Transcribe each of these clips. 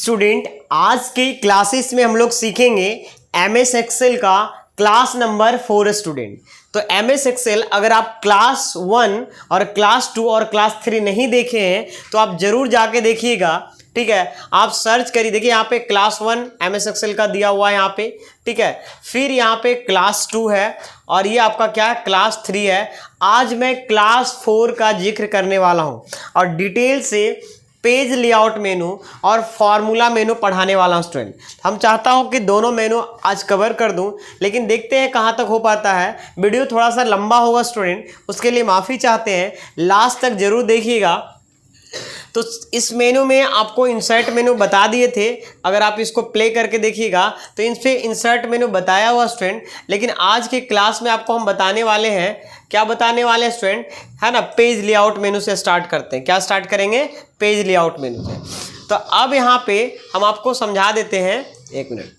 Student, आज के classes में हम लोग सीखेंगे एमएस एक्सेल का क्लास नंबर 4 स्टूडेंट। तो एमएस एक्सेल अगर आप क्लास 1 और क्लास 2 और क्लास 3 नहीं देखे हैं तो आप जरूर जाके देखिएगा। ठीक है, आप सर्च करिए, देखिए यहाँ पे क्लास 1 एमएस एक्सेल का दिया हुआ है यहाँ पे। ठीक है, फिर यहाँ पे क्लास 2 है और ये आपका क्या है, क्लास 3 है। आज मैं क्लास 4 का जिक्र करने वाला हूँ और डिटेल से पेज लेआउट मेनू और फॉर्मूला मेनू पढ़ाने वाला हूं स्टूडेंट। हम चाहता हूं कि दोनों मेनू आज कवर कर दूं, लेकिन देखते हैं कहां तक हो पाता है। वीडियो थोड़ा सा लंबा होगा स्टूडेंट, उसके लिए माफ़ी चाहते हैं। लास्ट तक जरूर देखिएगा। तो इस मेनू में आपको इंसर्ट मेनू बता दिए थे, अगर आप इसको प्ले करके देखिएगा तो इन पे इंसर्ट मेनू बताया हुआ स्टूडेंट। लेकिन आज के क्लास में आपको हम बताने वाले हैं, क्या बताने वाले हैं स्टूडेंट, है ना, पेज लेआउट मेनू से स्टार्ट करते हैं। क्या स्टार्ट करेंगे, पेज लेआउट मेनू से। तो अब यहाँ पे हम आपको समझा देते हैं, एक मिनट।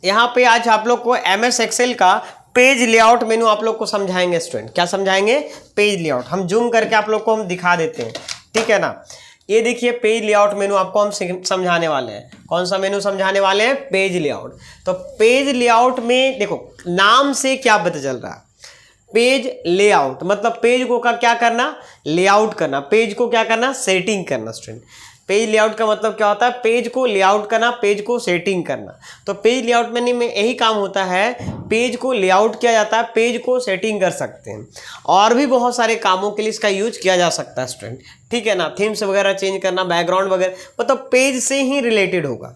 यहाँ पे आज आप लोग को एमएस एक्सेल का पेज लेआउट मेनू आप लोग को समझाएंगे स्टूडेंट। क्या समझाएंगे, पेज लेआउट। हम जूम करके आप लोग को हम दिखा देते हैं, ठीक है ना। ये देखिए पेज लेआउट मेनू आपको हम समझाने वाले हैं। कौन सा मेनू समझाने वाले हैं, पेज लेआउट। तो पेज लेआउट में देखो नाम से क्या पता चल रहा है, पेज लेआउट मतलब पेज को का क्या करना, लेआउट करना। पेज को क्या करना, सेटिंग करना स्टूडेंट। पेज लेआउट का मतलब क्या होता है, पेज को लेआउट करना, पेज को सेटिंग करना। तो पेज लेआउट में यही काम होता है, पेज को लेआउट किया जाता है, पेज को सेटिंग कर सकते हैं। और भी बहुत सारे कामों के लिए इसका यूज किया जा सकता है स्टूडेंट, ठीक है ना। थीम्स वगैरह चेंज करना, बैकग्राउंड वगैरह, मतलब पेज से ही रिलेटेड होगा।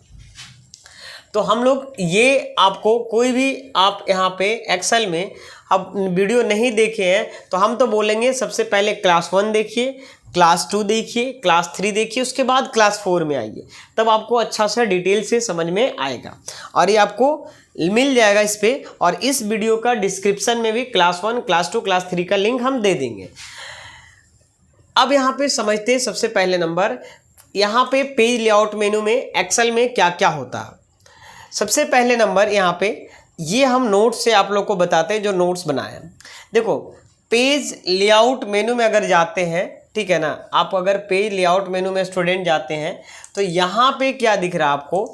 तो हम लोग ये आपको कोई भी आप यहाँ पे एक्सेल में अब वीडियो नहीं देखे हैं तो हम तो बोलेंगे सबसे पहले क्लास 1 देखिए, क्लास 2 देखिए, क्लास 3 देखिए, उसके बाद क्लास 4 में आइए, तब आपको अच्छा सा डिटेल से समझ में आएगा। और ये आपको मिल जाएगा इस पे, और इस वीडियो का डिस्क्रिप्शन में भी क्लास 1, क्लास 2, क्लास 3 का लिंक हम दे देंगे। अब यहाँ पे समझते हैं सबसे पहले नंबर, यहाँ पे पेज लेआउट मेनू में एक्सेल में क्या क्या होता है। सबसे पहले नंबर यहाँ पे ये हम नोट्स से आप लोग को बताते हैं, जो नोट्स बनाए हैं। देखो पेज लेआउट मेनू में अगर जाते हैं, ठीक है ना, आप अगर पेज लेआउट मेनू में स्टूडेंट जाते हैं तो यहाँ पे क्या दिख रहा है आपको,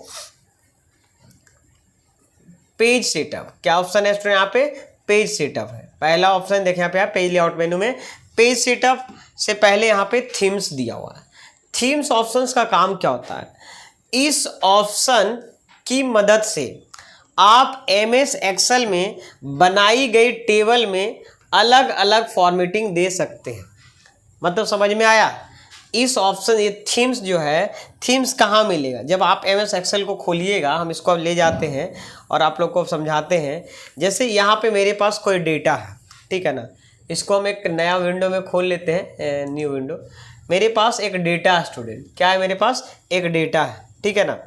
पेज सेटअप। क्या ऑप्शन है स्टूडेंट, यहाँ पे पेज सेटअप है। पहला ऑप्शन देखें यहाँ पे पेज लेआउट मेनू में पेज सेटअप से पहले यहाँ पे थीम्स दिया हुआ है। थीम्स ऑप्शंस का काम क्या होता है, इस ऑप्शन की मदद से आप एमएस एक्सेल में बनाई गई टेबल में अलग अलग फॉर्मेटिंग दे सकते हैं। मतलब समझ में आया। इस ऑप्शन ये थीम्स जो है, थीम्स कहाँ मिलेगा, जब आप एमएस एक्सेल को खोलिएगा, हम इसको अब ले जाते हैं और आप लोग को समझाते हैं। जैसे यहाँ पे मेरे पास कोई डेटा है, ठीक है ना, इसको हम एक नया विंडो में खोल लेते हैं, न्यू विंडो। मेरे पास एक डेटा है स्टूडेंट, क्या है, मेरे पास एक डेटा है, ठीक है ना।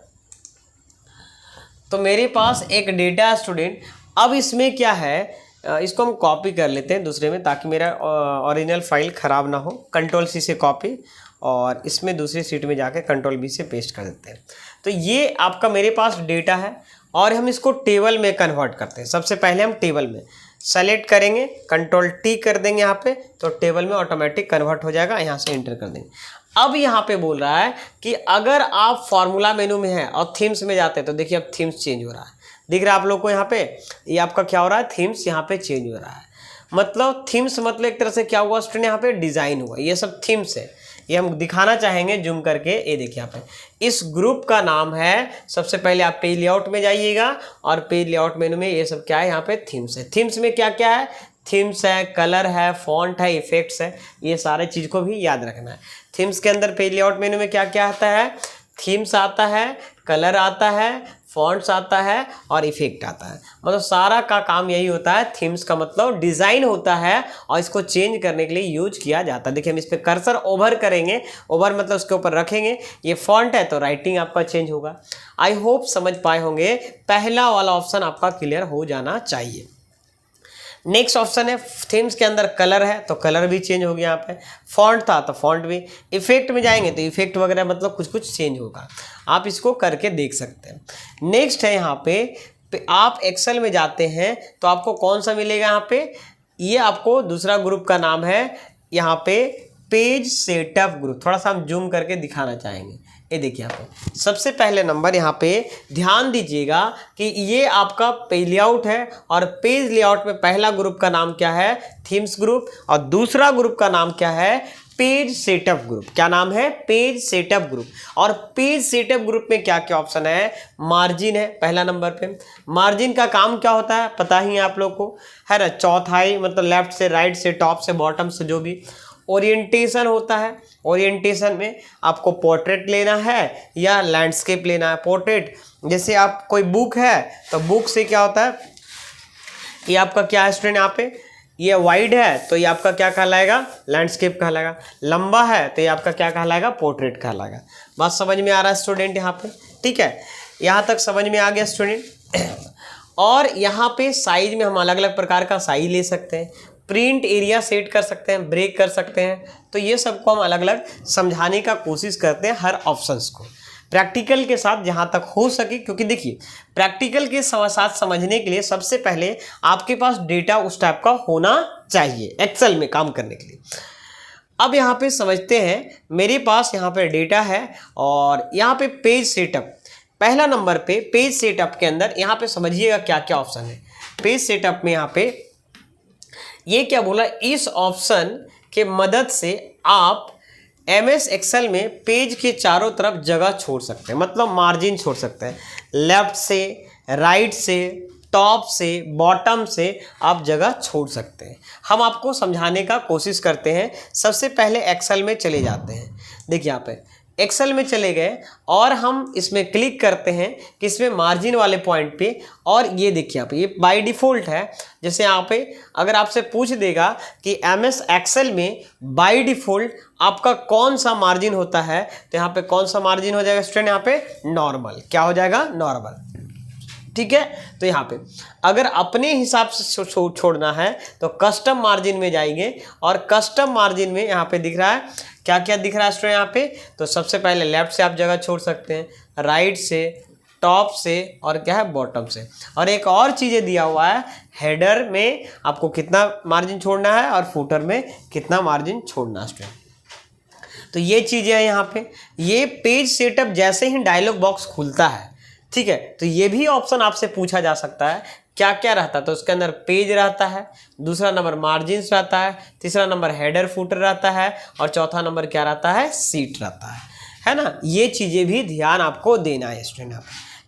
तो मेरे पास एक डेटा है स्टूडेंट। अब इसमें क्या है, इसको हम कॉपी कर लेते हैं दूसरे में, ताकि मेरा ओरिजिनल फाइल ख़राब ना हो। कंट्रोल सी से कॉपी, और इसमें दूसरी सीट में जाके कंट्रोल बी से पेस्ट कर देते हैं। तो ये आपका मेरे पास डेटा है और हम इसको टेबल में कन्वर्ट करते हैं। सबसे पहले हम टेबल में सेलेक्ट करेंगे, कंट्रोल टी कर देंगे यहाँ पे, तो टेबल में ऑटोमेटिक कन्वर्ट हो जाएगा। यहाँ से एंटर कर देंगे। अब यहाँ पे बोल रहा है कि अगर आप फॉर्मूला मेनू में हैं और थीम्स में जाते हैं तो देखिए अब थीम्स चेंज हो रहा है, दिख रहा है आप लोग को यहाँ पे। ये आपका क्या हो रहा है, थीम्स यहाँ पे चेंज हो रहा है। मतलब थीम्स मतलब एक तरह से क्या हुआ स्टूडेंट, यहाँ पे डिज़ाइन हुआ। ये सब थीम्स है, ये हम दिखाना चाहेंगे जूम करके। ये देखिए यहाँ पे इस ग्रुप का नाम है, सबसे पहले आप पेज लेआउट में जाइएगा और पेज लेआउट मेनू में ये सब क्या है, यहाँ पे थीम्स है। थीम्स में क्या क्या है, थीम्स है, कलर है, फॉन्ट है, इफेक्ट्स है, ये सारे चीज़ को भी याद रखना है। थीम्स के अंदर पेज लेआउट मेनू में क्या क्या आता है, थीम्स आता है, कलर आता है, फॉन्ट्स आता है और इफेक्ट आता है। मतलब सारा का काम यही होता है। थीम्स का मतलब डिज़ाइन होता है और इसको चेंज करने के लिए यूज किया जाता है। देखिए हम इस पर कर्सर ओवर करेंगे, ओवर मतलब उसके ऊपर रखेंगे, ये फॉन्ट है तो राइटिंग आपका चेंज होगा। आई होप समझ पाए होंगे। पहला वाला ऑप्शन आपका क्लियर हो जाना चाहिए। नेक्स्ट ऑप्शन है थीम्स के अंदर कलर है तो कलर भी चेंज हो गया। यहाँ पे फॉन्ट था तो फॉन्ट भी। इफेक्ट में जाएंगे तो इफेक्ट वगैरह मतलब कुछ कुछ चेंज होगा। आप इसको करके देख सकते हैं। नेक्स्ट है यहाँ पे आप एक्सेल में जाते हैं तो आपको कौन सा मिलेगा, यहाँ पे ये आपको दूसरा ग्रुप का नाम है यहाँ पे पेज सेटअप ग्रुप, थोड़ा सा हम जूम करके दिखाना चाहेंगे। ये देखिए यहाँ पे सबसे पहले नंबर यहाँ पे ध्यान दीजिएगा कि ये आपका पेज लेआउट है, और पेज लेआउट में पहला ग्रुप का नाम क्या है, थीम्स ग्रुप, और दूसरा ग्रुप का नाम क्या है, पेज सेटअप ग्रुप। क्या नाम है, पेज सेटअप ग्रुप। और पेज सेटअप ग्रुप में क्या क्या ऑप्शन है, मार्जिन है पहला नंबर पे। मार्जिन का काम क्या होता है पता ही है आप लोग को, है ना, चौथाई मतलब लेफ्ट से राइट से टॉप से बॉटम से जो भी। ओरिएंटेशन होता है, ओरिएंटेशन में आपको पोर्ट्रेट लेना है या लैंडस्केप लेना है। पोर्ट्रेट जैसे आप कोई बुक है तो बुक से क्या होता है, ये आपका क्या है स्टूडेंट, यहाँ पे ये वाइड है तो ये आपका क्या कहलाएगा, लैंडस्केप कहलाएगा। लंबा है तो ये आपका क्या कहलाएगा, पोर्ट्रेट कहलाएगा। बात समझ में आ रहा है स्टूडेंट यहाँ पे, ठीक है, यहाँ तक समझ में आ गया स्टूडेंट। और यहाँ पे साइज में हम अलग अलग प्रकार का साइज ले सकते हैं, प्रिंट एरिया सेट कर सकते हैं, ब्रेक कर सकते हैं। तो ये सबको हम अलग अलग समझाने का कोशिश करते हैं हर ऑप्शंस को, प्रैक्टिकल के साथ जहाँ तक हो सके। क्योंकि देखिए प्रैक्टिकल के साथ समझने के लिए सबसे पहले आपके पास डेटा उस टाइप का होना चाहिए एक्सेल में काम करने के लिए। अब यहाँ पे समझते हैं, मेरे पास यहाँ पे डेटा है और यहाँ पे पेज सेटअप पहला नंबर पे। पेज सेटअप के अंदर यहाँ पे समझिएगा क्या क्या ऑप्शन है। पेज सेटअप में यहाँ पे ये क्या बोला, इस ऑप्शन के मदद से आप MS एक्सेल में पेज के चारों तरफ जगह छोड़ सकते हैं, मतलब मार्जिन छोड़ सकते हैं। लेफ्ट से, राइट से, टॉप से, बॉटम से आप जगह छोड़ सकते हैं। हम आपको समझाने का कोशिश करते हैं। सबसे पहले एक्सेल में चले जाते हैं। देखिए यहाँ पे एक्सेल में चले गए और हम इसमें क्लिक करते हैं कि इसमें मार्जिन वाले पॉइंट पे, और ये देखिए यहाँ पे ये बाय डिफ़ॉल्ट है। जैसे यहाँ पे अगर आपसे पूछ देगा कि MS एक्सेल में बाय डिफ़ॉल्ट आपका कौन सा मार्जिन होता है, तो यहाँ पे कौन सा मार्जिन हो जाएगा स्टूडेंट, यहाँ पे नॉर्मल। क्या हो जाएगा, नॉर्मल, ठीक है। तो यहाँ पे अगर अपने हिसाब से छोड़ना है तो कस्टम मार्जिन में जाएंगे, और कस्टम मार्जिन में यहाँ पे दिख रहा है क्या क्या दिख रहा है स्टूडेंट यहाँ पे। तो सबसे पहले लेफ्ट से आप जगह छोड़ सकते हैं, राइट से, टॉप से, और क्या है, बॉटम से। और एक और चीज़ें दिया हुआ है, हेडर में आपको कितना मार्जिन छोड़ना है और फुटर में कितना मार्जिन छोड़ना है स्टूडेंट। तो ये चीज़ें हैं यहाँ पे। ये पेज सेटअप जैसे ही डायलॉग बॉक्स खुलता है, ठीक है, तो ये भी ऑप्शन आपसे पूछा जा सकता है क्या क्या रहता है। तो उसके अंदर पेज रहता है, दूसरा नंबर मार्जिन्स रहता है, तीसरा नंबर हेडर फुटर रहता है, और चौथा नंबर क्या रहता है, सीट रहता है ना। ये चीज़ें भी ध्यान आपको देना है स्टूडेंट।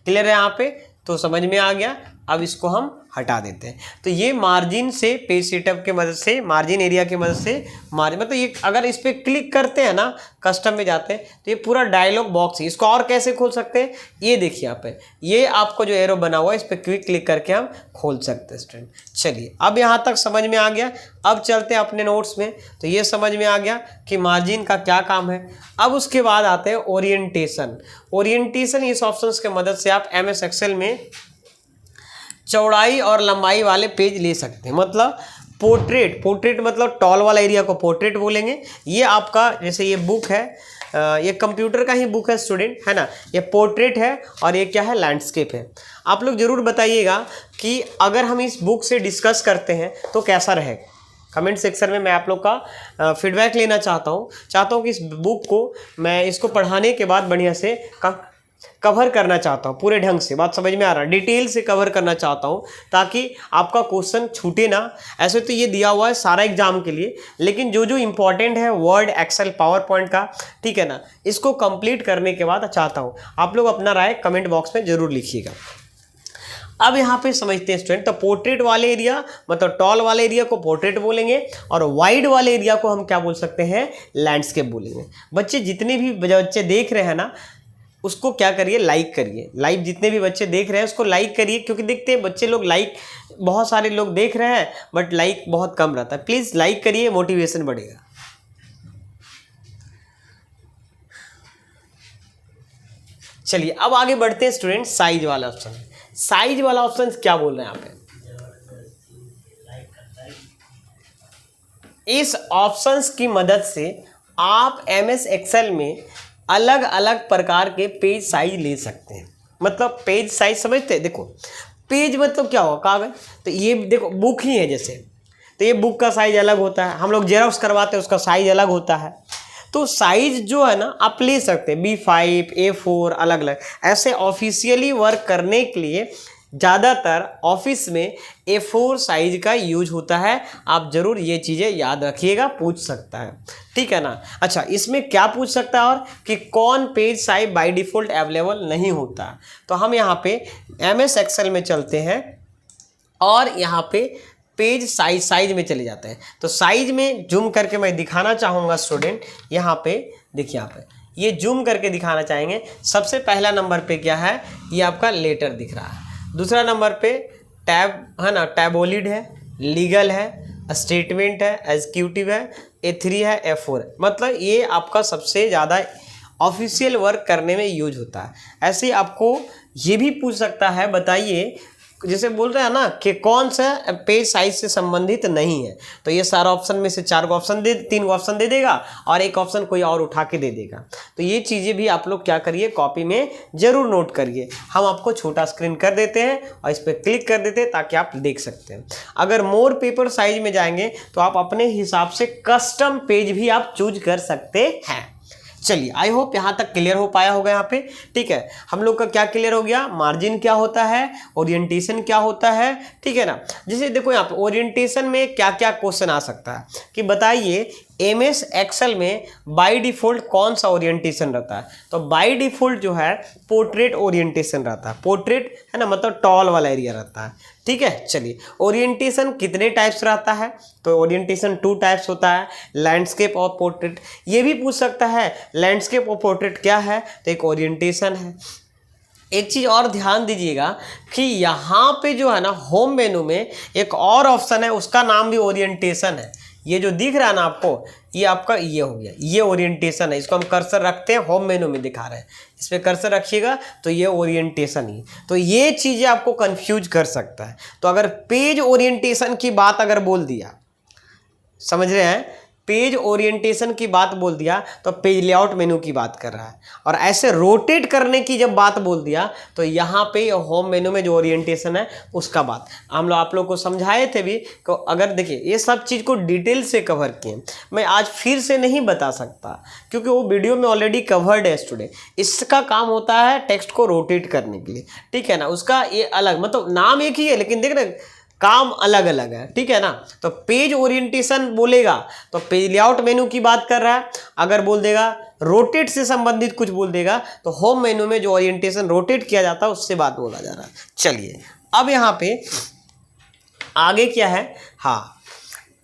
क्लियर है यहाँ पे, तो समझ में आ गया। अब इसको हम हटा देते हैं। तो ये मार्जिन से, पेज सेटअप के मदद से, मार्जिन एरिया की मदद से मार्जिन, मतलब ये अगर इस पर क्लिक करते हैं ना, कस्टम में जाते हैं, तो ये पूरा डायलॉग बॉक्स है। इसको और कैसे खोल सकते हैं, ये देखिए यहाँ पे, ये आपको जो एरो बना हुआ है इस पर क्लिक करके हम खोल सकते हैं स्टूडेंट। चलिए अब यहाँ तक समझ में आ गया। अब चलते हैं अपने नोट्स में। तो ये समझ में आ गया कि मार्जिन का क्या काम है। अब उसके बाद आते हैं ओरिएंटेशन। ओरिएंटेशन इस ऑप्शन की मदद से आप MS एक्सेल में चौड़ाई और लंबाई वाले पेज ले सकते हैं। मतलब पोर्ट्रेट मतलब टॉल वाला एरिया को पोर्ट्रेट बोलेंगे। ये आपका जैसे ये बुक है, ये कंप्यूटर का ही बुक है स्टूडेंट, है ना, ये पोर्ट्रेट है और ये क्या है, लैंडस्केप है। आप लोग ज़रूर बताइएगा कि अगर हम इस बुक से डिस्कस करते हैं तो कैसा रहेगा। कमेंट सेक्शन में मैं आप लोग का फीडबैक लेना चाहता हूँ कि इस बुक को मैं इसको पढ़ाने के बाद बढ़िया से कवर करना चाहता हूँ पूरे ढंग से। बात समझ में आ रहा है, डिटेल से कवर करना चाहता हूँ ताकि आपका क्वेश्चन छूटे ना। ऐसे तो ये दिया हुआ है सारा एग्जाम के लिए, लेकिन जो जो इम्पोर्टेंट है वर्ड, एक्सेल, पावर पॉइंट का, ठीक है ना, इसको कंप्लीट करने के बाद चाहता हूँ आप लोग अपना राय कमेंट बॉक्स में ज़रूर लिखिएगा। अब यहाँ पे समझते हैं स्टूडेंट, तो पोर्ट्रेट वाले एरिया मतलब टॉल वाले एरिया को पोर्ट्रेट बोलेंगे, और वाइड वाले एरिया को हम क्या बोल सकते हैं, लैंडस्केप बोलेंगे। बच्चे जितने भी बच्चे देख रहे हैं ना, उसको क्या करिए, लाइक करिए। लाइव जितने भी बच्चे देख रहे हैं उसको लाइक करिए, क्योंकि देखते हैं बच्चे लोग लाइक, बहुत सारे लोग देख रहे हैं बट लाइक बहुत कम रहता है। प्लीज़ लाइक करिए, मोटिवेशन बढ़ेगा। चलिए अब आगे बढ़ते हैं स्टूडेंट, साइज वाला ऑप्शन। साइज वाला ऑप्शन क्या बोल रहे हैं यहाँ पे, इस ऑप्शंस की मदद से आप MS एक्सेल में अलग अलग प्रकार के पेज साइज ले सकते हैं। मतलब पेज साइज समझते हैं, देखो पेज मतलब क्या होगा, कागज। तो ये देखो बुक ही है जैसे, तो ये बुक का साइज अलग होता है, हम लोग जेरॉक्स करवाते हैं उसका साइज अलग होता है। तो साइज जो है ना आप ले सकते हैं B5, A4 अलग अलग। ऐसे ऑफिशियली वर्क करने के लिए ज़्यादातर ऑफिस में A4 साइज का यूज होता है। आप ज़रूर ये चीज़ें याद रखिएगा, पूछ सकता है, ठीक है ना। अच्छा, इसमें क्या पूछ सकता है और कि कौन page size by default available नहीं होता। तो हम यहाँ पे MS एक्सेल में चलते हैं और यहाँ पे पेज साइज में चले जाते हैं। तो साइज में जूम करके मैं दिखाना चाहूँगा स्टूडेंट, यहाँ पे देखिए, यहाँ पे ये जूम करके दिखाना चाहेंगे। सबसे पहला नंबर पे क्या है, ये आपका लेटर दिख रहा है। दूसरा नंबर पे टैब है ना, टैबोलिड है, लीगल है, स्टेटमेंट है, एग्जीक्यूटिव है, A3 है, A4 है। मतलब ये आपका सबसे ज़्यादा ऑफिशियल वर्क करने में यूज होता है। ऐसे ही आपको ये भी पूछ सकता है, बताइए, जैसे बोल रहे हैं ना कि कौन सा पेज साइज से संबंधित नहीं है, तो ये सारा ऑप्शन में से 4 ऑप्शन 3 ऑप्शन दे देगा और एक ऑप्शन कोई और उठा के दे देगा। तो ये चीज़ें भी आप लोग क्या करिए, कॉपी में ज़रूर नोट करिए। हम आपको छोटा स्क्रीन कर देते हैं और इस पर क्लिक कर देते हैं ताकि आप देख सकते हैं। अगर मोर पेपर साइज में जाएंगे तो आप अपने हिसाब से कस्टम पेज भी आप चूज कर सकते हैं। चलिए, आई होप यहाँ तक क्लियर हो पाया होगा यहाँ पे, ठीक है। हम लोग का क्या क्लियर हो गया, मार्जिन क्या होता है, ओरिएंटेशन क्या होता है, ठीक है ना। जैसे देखो यहाँ पे ओरिएंटेशन में क्या क्या क्वेश्चन आ सकता है कि बताइए MS एक्सेल में बाय डिफ़ॉल्ट कौन सा ओरिएंटेशन रहता है। तो बाय डिफ़ॉल्ट जो है पोर्ट्रेट ओरिएंटेशन रहता है। पोर्ट्रेट है ना, मतलब टॉल वाला एरिया रहता है, ठीक है। चलिए, ओरिएंटेशन कितने टाइप्स रहता है, तो ओरिएंटेशन 2 टाइप्स होता है, लैंडस्केप और पोर्ट्रेट। ये भी पूछ सकता है लैंडस्केप और पोर्ट्रेट क्या है, तो एक ओरिएंटेशन है। एक चीज़ और ध्यान दीजिएगा कि यहाँ पे जो है ना होम मेनू में एक और ऑप्शन है, उसका नाम भी ओरिएंटेशन है। ये जो दिख रहा है ना आपको, ये आपका ये हो गया, ये ओरिएंटेशन है। इसको हम कर्सर रखते हैं, होम मेनू में दिखा रहे हैं, इस पर कर्सर रखिएगा तो ये ओरिएंटेशन ही। तो ये चीज़ें आपको कंफ्यूज कर सकता है। तो अगर पेज ओरिएंटेशन की बात अगर बोल दिया, समझ रहे हैं, पेज ओरिएंटेशन की बात बोल दिया तो पेज लेआउट मेनू की बात कर रहा है। और ऐसे रोटेट करने की जब बात बोल दिया तो यहाँ पे होम मेनू में जो ओरिएंटेशन है उसका बात हम लोग आप लोग को समझाए थे भी। तो अगर देखिए ये सब चीज़ को डिटेल से कवर किए, मैं आज फिर से नहीं बता सकता क्योंकि वो वीडियो में ऑलरेडी कवर्ड है स्टूडेंट। इसका काम होता है टेक्स्ट को रोटेट करने के लिए, ठीक है ना। उसका ये अलग, मतलब नाम एक ही है लेकिन देख रहे काम अलग अलग है, ठीक है ना। तो पेज ओरिएंटेशन बोलेगा तो पेज लेआउट मेनू की बात कर रहा है। अगर बोल देगा रोटेट से संबंधित कुछ बोल देगा तो होम मेनू में जो ओरिएंटेशन रोटेट किया जाता है उससे बात बोला जा रहा है। चलिए, अब यहाँ पे आगे क्या है, हाँ,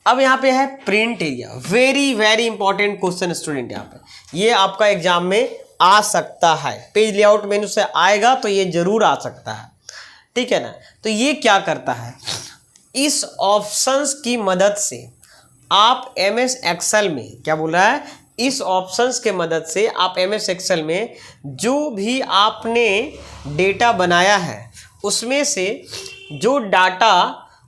अब यहाँ पे है print area. Very very important question student, यहाँ पे ये आपका एग्जाम में आ सकता है। पेज लेआउट मेनू से आएगा तो ये जरूर आ सकता है, ठीक है ना। तो ये क्या करता है, इस ऑप्शंस की मदद से आप MS एक्सेल में क्या बोल रहा है, इस ऑप्शंस के मदद से आप MS एक्सेल में जो भी आपने डेटा बनाया है उसमें से जो डाटा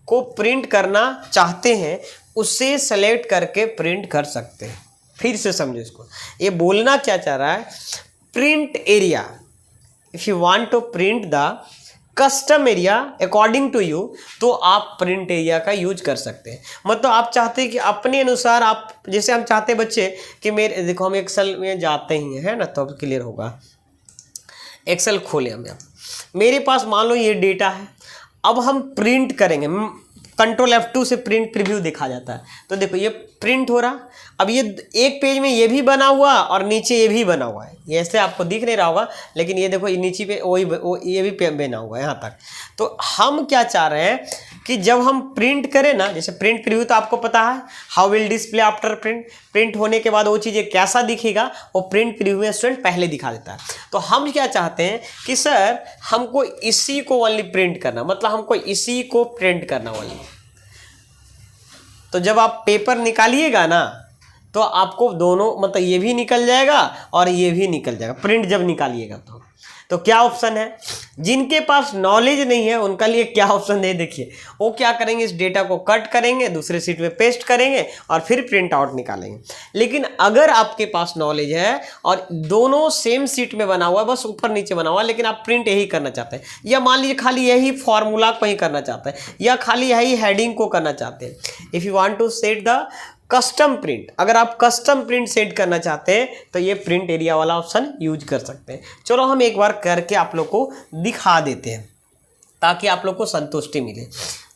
को प्रिंट करना चाहते हैं उससे सेलेक्ट करके प्रिंट कर सकते हैं। फिर से समझो इसको, ये बोलना क्या चाह रहा है, print area, if you want to print the custom area according to you, तो आप प्रिंट एरिया का यूज कर सकते हैं। मतलब आप चाहते हैं कि अपने अनुसार आप, जैसे हम चाहते हैं बच्चे कि मेरे देखो हम एक्सेल में जाते ही हैं, है ना, तो अब क्लियर होगा। एक्सेल खोले हम, मेरे पास मान लो ये डेटा है, अब हम प्रिंट करेंगे। कंट्रोल F2 से प्रिंट प्रीव्यू देखा जाता है। तो देखो ये प्रिंट हो रहा, अब ये एक पेज में ये भी बना हुआ और नीचे ये भी बना हुआ है। ये ऐसे आपको दिख नहीं रहा होगा लेकिन ये देखो ये नीचे पे ये भी बना हुआ है यहाँ तक। तो हम क्या चाह रहे हैं कि जब हम प्रिंट करें ना, जैसे प्रिंट प्रीव्यू तो आपको पता है, how will display after print, print होने के बाद वो चीज़ें कैसा दिखेगा वो प्रिंट प्रीव्यू में स्टूडेंट पहले दिखा देता है। तो हम क्या चाहते हैं कि सर हमको इसी को ओनली प्रिंट करना, मतलब हमको इसी को प्रिंट करना ओनली। तो जब आप पेपर निकालिएगा ना तो आपको दोनों, मतलब ये भी निकल जाएगा और ये भी निकल जाएगा प्रिंट जब निकालिएगा। तो क्या ऑप्शन है, जिनके पास नॉलेज नहीं है उनका लिए क्या ऑप्शन है, देखिए वो क्या करेंगे, इस डेटा को कट करेंगे, दूसरे सीट में पेस्ट करेंगे और फिर प्रिंट आउट निकालेंगे। लेकिन अगर आपके पास नॉलेज है और दोनों सेम सीट में बना हुआ है, बस ऊपर नीचे बना हुआ है, लेकिन आप प्रिंट यही करना चाहते हैं, या मान लीजिए खाली यही फॉर्मूला को ही करना चाहते हैं, या खाली यही हेडिंग को करना चाहते हैं, if you want to set the custom print, अगर आप कस्टम प्रिंट सेट करना चाहते हैं तो ये प्रिंट एरिया वाला ऑप्शन यूज कर सकते हैं। चलो हम एक बार करके आप लोग को दिखा देते हैं ताकि आप लोग को संतुष्टि मिले।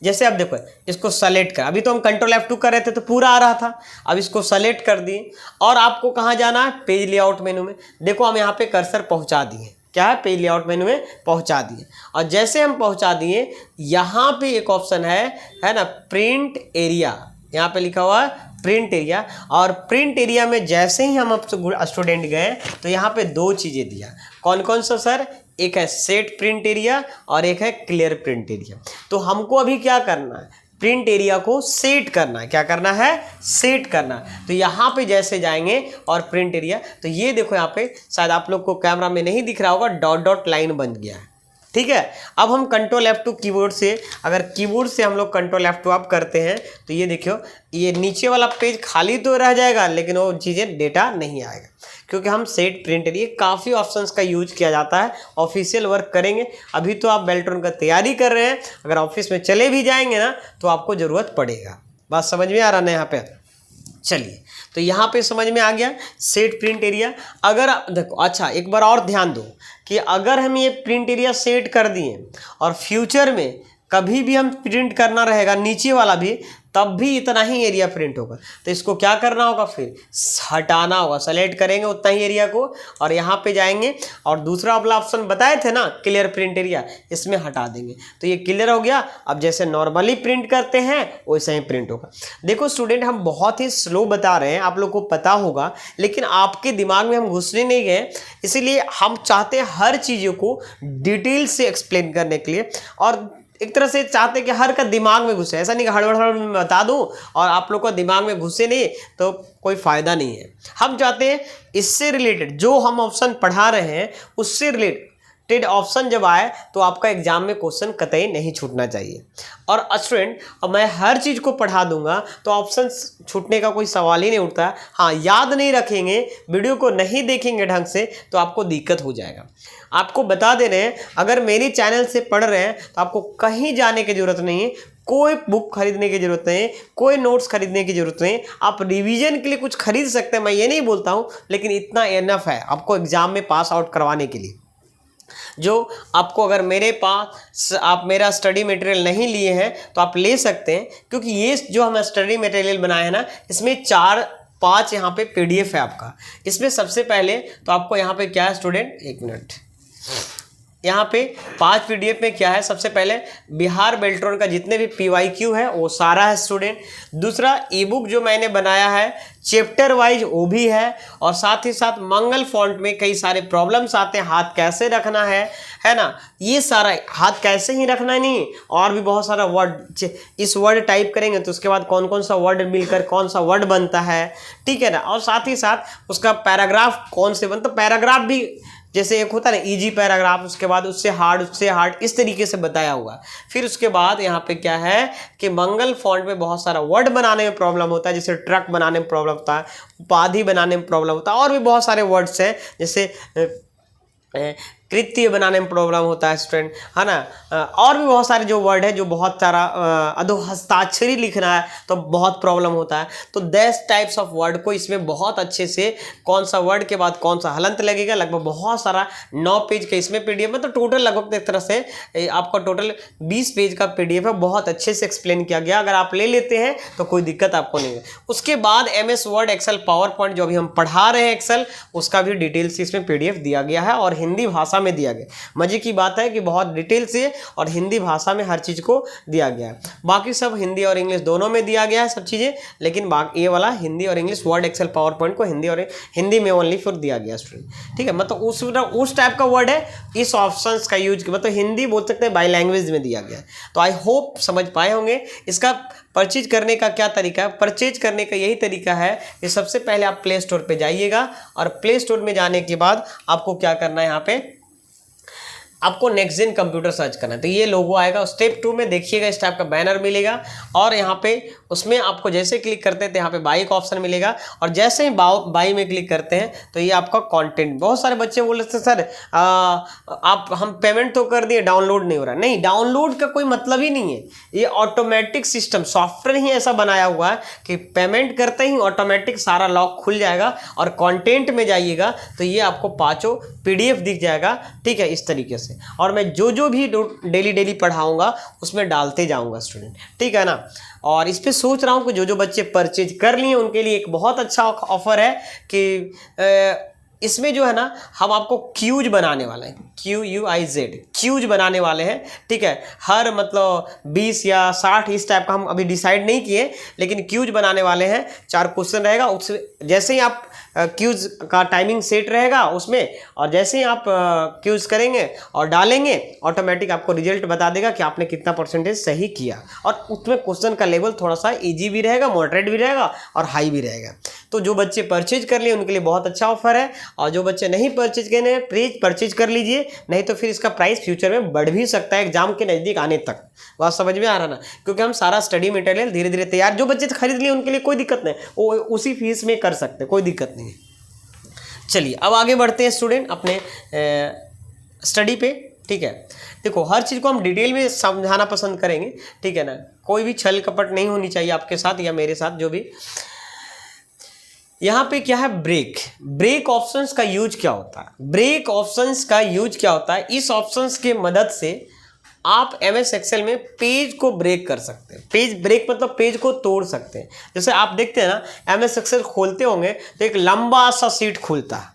जैसे आप देखो इसको सेलेक्ट कर, अभी तो हम कंट्रोल F2 कर रहे थे तो पूरा आ रहा था, अब इसको सेलेक्ट कर दिए और आपको कहाँ जाना है, पेज लेआउट मेनू में। देखो हम यहाँ पे कर्सर पहुँचा दिए, क्या है, पेज लेआउट मेनू में पहुँचा दिए। और जैसे हम पहुँचा दिए यहाँ पे एक ऑप्शन है ना, प्रिंट एरिया, यहाँ पे लिखा हुआ है प्रिंट एरिया। और प्रिंट एरिया में जैसे ही हम स्टूडेंट गए तो यहाँ पे दो चीज़ें दिया। कौन कौन सा सर, एक है सेट प्रिंट एरिया और एक है क्लियर प्रिंट एरिया। तो हमको अभी क्या करना है, प्रिंट एरिया को सेट करना है। क्या करना है, सेट करना है। तो यहाँ पे जैसे जाएंगे और प्रिंट एरिया, तो ये देखो यहाँ पे शायद आप लोग को कैमरा में नहीं दिख रहा होगा, डॉट डॉट लाइन बन गया है, ठीक है। अब हम कंट्रोल F2 कीबोर्ड से, अगर कीबोर्ड से हम लोग कंट्रोल F2 आप करते हैं तो ये देखियो, ये नीचे वाला पेज खाली तो रह जाएगा लेकिन वो चीज़ें डेटा नहीं आएगा, क्योंकि हम सेट प्रिंट एरिया काफ़ी ऑप्शंस का यूज किया जाता है। ऑफिशियल वर्क करेंगे, अभी तो आप बेल्ट्रॉन का तैयारी कर रहे हैं, अगर ऑफिस में चले भी जाएंगे ना तो आपको ज़रूरत पड़ेगा। बात समझ में आ रहा ना यहाँ पे, चलिए तो यहाँ पे समझ में आ गया सेट प्रिंट एरिया। अगर देखो, अच्छा एक बार और ध्यान दो कि अगर हम ये प्रिंट एरिया सेट कर दिए और फ्यूचर में कभी भी हम प्रिंट करना रहेगा नीचे वाला भी, तब भी इतना ही एरिया प्रिंट होगा। तो इसको क्या करना होगा, फिर हटाना होगा। सेलेक्ट करेंगे उतना ही एरिया को और यहाँ पे जाएंगे और दूसरा वाला ऑप्शन बताए थे ना क्लियर प्रिंट एरिया, इसमें हटा देंगे तो ये क्लियर हो गया। अब जैसे नॉर्मली प्रिंट करते हैं वैसे ही प्रिंट होगा। देखो स्टूडेंट, हम बहुत ही स्लो बता रहे हैं, आप लोग को पता होगा, लेकिन आपके दिमाग में हम घुसने नहीं गए, इसीलिए हम चाहते हैं हर चीज़ों को डिटेल से एक्सप्लेन करने के लिए, और एक तरह से चाहते हैं कि हर का दिमाग में घुसे। ऐसा नहीं कि हड़बड़ में बता दूं और आप लोग को दिमाग में घुसे नहीं तो कोई फ़ायदा नहीं है। हम चाहते हैं इससे रिलेटेड जो हम ऑप्शन पढ़ा रहे हैं उससे रिलेटेड ऑप्शन जब आए तो आपका एग्जाम में क्वेश्चन कतई नहीं छूटना चाहिए। और स्टूडेंट, अब मैं हर चीज़ को पढ़ा दूंगा तो ऑप्शन छूटने का कोई सवाल ही नहीं उठता। हाँ, याद नहीं रखेंगे, वीडियो को नहीं देखेंगे ढंग से तो आपको दिक्कत हो जाएगा। आपको बता दे रहे हैं, अगर मेरी चैनल से पढ़ रहे हैं तो आपको कहीं जाने की ज़रूरत नहीं है, कोई बुक खरीदने की ज़रूरत नहीं, कोई नोट्स खरीदने की ज़रूरत नहीं। आप रिवीजन के लिए कुछ खरीद सकते हैं, मैं ये नहीं बोलता हूँ, लेकिन इतना इनफ है आपको एग्ज़ाम में पास आउट करवाने के लिए। जो आपको, अगर मेरे पास आप मेरा स्टडी मटेरियल नहीं लिए हैं तो आप ले सकते हैं, क्योंकि ये जो हम स्टडी मटेरियल बनाए हैं ना, इसमें 4-5 यहाँ पे PDF है आपका। इसमें सबसे पहले तो आपको यहाँ पे क्या है स्टूडेंट, एक मिनट, यहाँ पे 5 PDF में क्या है, सबसे पहले बिहार बेल्ट्रॉन का जितने भी PYQ है वो सारा है स्टूडेंट। दूसरा ई बुक जो मैंने बनाया है चैप्टर वाइज वो भी है, और साथ ही साथ मंगल फॉन्ट में कई सारे प्रॉब्लम्स आते हैं, हाथ कैसे रखना है ना, ये सारा हाथ कैसे ही रखना नहीं, और भी बहुत सारा वर्ड, इस वर्ड टाइप करेंगे तो उसके बाद कौन कौन सा वर्ड मिलकर कौन सा वर्ड बनता है, ठीक है ना। और साथ ही साथ उसका पैराग्राफ कौन से बनता, पैराग्राफ भी जैसे एक होता है ना इजी पैराग्राफ, उसके बाद उससे हार्ड, इस तरीके से बताया हुआ। फिर उसके बाद यहाँ पे क्या है कि मंगल फॉन्ट में बहुत सारा वर्ड बनाने में प्रॉब्लम होता है, जैसे ट्रक बनाने में प्रॉब्लम होता है, उपाधि बनाने में प्रॉब्लम होता है, और भी बहुत सारे वर्ड्स हैं जैसे कृत्य बनाने में प्रॉब्लम होता है स्टूडेंट, है ना। और भी बहुत सारे जो वर्ड है, जो बहुत सारा हस्ताक्षरी लिखना है तो बहुत प्रॉब्लम होता है। तो 10 टाइप्स ऑफ वर्ड को इसमें बहुत अच्छे से, कौन सा वर्ड के बाद कौन सा हलंत लगेगा, लगभग बहुत सारा 9 पेज का इसमें PDF में, तो टोटल लगभग एक तरह से आपका टोटल 20 पेज का PDF है, बहुत अच्छे से एक्सप्लेन किया गया। अगर आप ले लेते हैं तो कोई दिक्कत आपको नहीं है। उसके बाद MS word, excel, power point जो अभी हम पढ़ा रहे हैं एक्सेल, उसका भी डिटेल्स इसमें PDF दिया गया है और हिंदी भाषा में दिया गया। मजे की बात है कि बहुत डिटेल से और हिंदी भाषा में हर चीज को दिया गया है। बाकी सब हिंदी और इंग्लिश दोनों में दिया गया है सब चीजें, लेकिन ये वाला हिंदी और English word, excel, power point को हिंदी में ओनली फॉर दिया गया स्टूडेंट, ठीक है। मतलब उस टाइप का वर्ड है, इस ऑप्शंस का यूज, मतलब हिंदी बोल सकते हैं बाई लैंग्वेज में दिया गया है। तो आई होप समझ पाए होंगे। इसका परचेज करने का क्या तरीका है, परचेज करने का यही तरीका है कि सबसे पहले आप प्ले स्टोर पे जाइएगा और प्ले स्टोर में जाने के बाद आपको क्या करना है, यहाँ पे आपको नेक्स्ट जेन कंप्यूटर सर्च करना है तो ये लोगो आएगा। स्टेप 2 में देखिएगा इस टाइप का बैनर मिलेगा और यहाँ पे उसमें आपको जैसे क्लिक करते हैं तो यहाँ पे बाई का ऑप्शन मिलेगा और जैसे ही बाई में क्लिक करते हैं तो ये आपका कंटेंट। बहुत सारे बच्चे बोल रहे थे सर आप हम पेमेंट तो कर दिए डाउनलोड नहीं हो रहा। नहीं, डाउनलोड का कोई मतलब ही नहीं है, ये ऑटोमेटिक सिस्टम सॉफ्टवेयर ही ऐसा बनाया हुआ है कि पेमेंट करते ही ऑटोमेटिक सारा लॉक खुल जाएगा और कंटेंट में जाइएगा तो ये आपको पांचों PDF दिख जाएगा। ठीक है, इस तरीके से। और मैं जो भी डेली पढ़ाऊंगा उसमें डालते जाऊंगा स्टूडेंट, ठीक है ना। और इस पे सोच रहा हूँ कि जो बच्चे परचेज कर लिए उनके लिए एक बहुत अच्छा ऑफर है कि इसमें जो है ना हम आपको क्यूज बनाने वाले हैं, QUIZ क्यूज बनाने वाले हैं। ठीक है, हर मतलब 20 या 60 इस टाइप का हम अभी डिसाइड नहीं किए, लेकिन क्यूज बनाने वाले हैं। 4 क्वेश्चन रहेगा, उससे जैसे ही आप क्यूज का टाइमिंग सेट रहेगा उसमें, और जैसे ही आप क्यूज करेंगे और डालेंगे ऑटोमेटिक आपको रिजल्ट बता देगा कि आपने कितना परसेंटेज सही किया। और उसमें क्वेश्चन का लेवल थोड़ा सा इजी भी रहेगा, मॉडरेट भी रहेगा और हाई भी रहेगा। तो जो बच्चे परचेज कर लिए उनके लिए बहुत अच्छा ऑफर है, और जो बच्चे नहीं परचेज करने प्लीज परचेज कर लीजिए, नहीं तो फिर इसका प्राइस फ्यूचर में बढ़ भी सकता है एग्जाम के नज़दीक आने तक। बात समझ में आ रहा ना, क्योंकि हम सारा स्टडी मटेरियल धीरे धीरे तैयार, जो बच्चे खरीद लिए उनके लिए कोई दिक्कत नहीं, वो उसी फीस में कर सकते, कोई दिक्कत नहीं है। चलिए अब आगे बढ़ते हैं स्टूडेंट अपने स्टडी पे। ठीक है, देखो हर चीज़ को हम डिटेल में समझाना पसंद करेंगे, ठीक है ना। कोई भी छल कपट नहीं होनी चाहिए आपके साथ या मेरे साथ, जो भी। यहाँ पे क्या है, ब्रेक ऑप्शंस का यूज क्या होता है। ब्रेक ऑप्शंस का यूज क्या होता है, इस ऑप्शंस के मदद से आप MS एक्सेल में पेज को ब्रेक कर सकते हैं। पेज ब्रेक मतलब पेज को तोड़ सकते हैं। जैसे आप देखते हैं ना MS एक्सेल खोलते होंगे तो एक लंबा सा सीट खुलता है,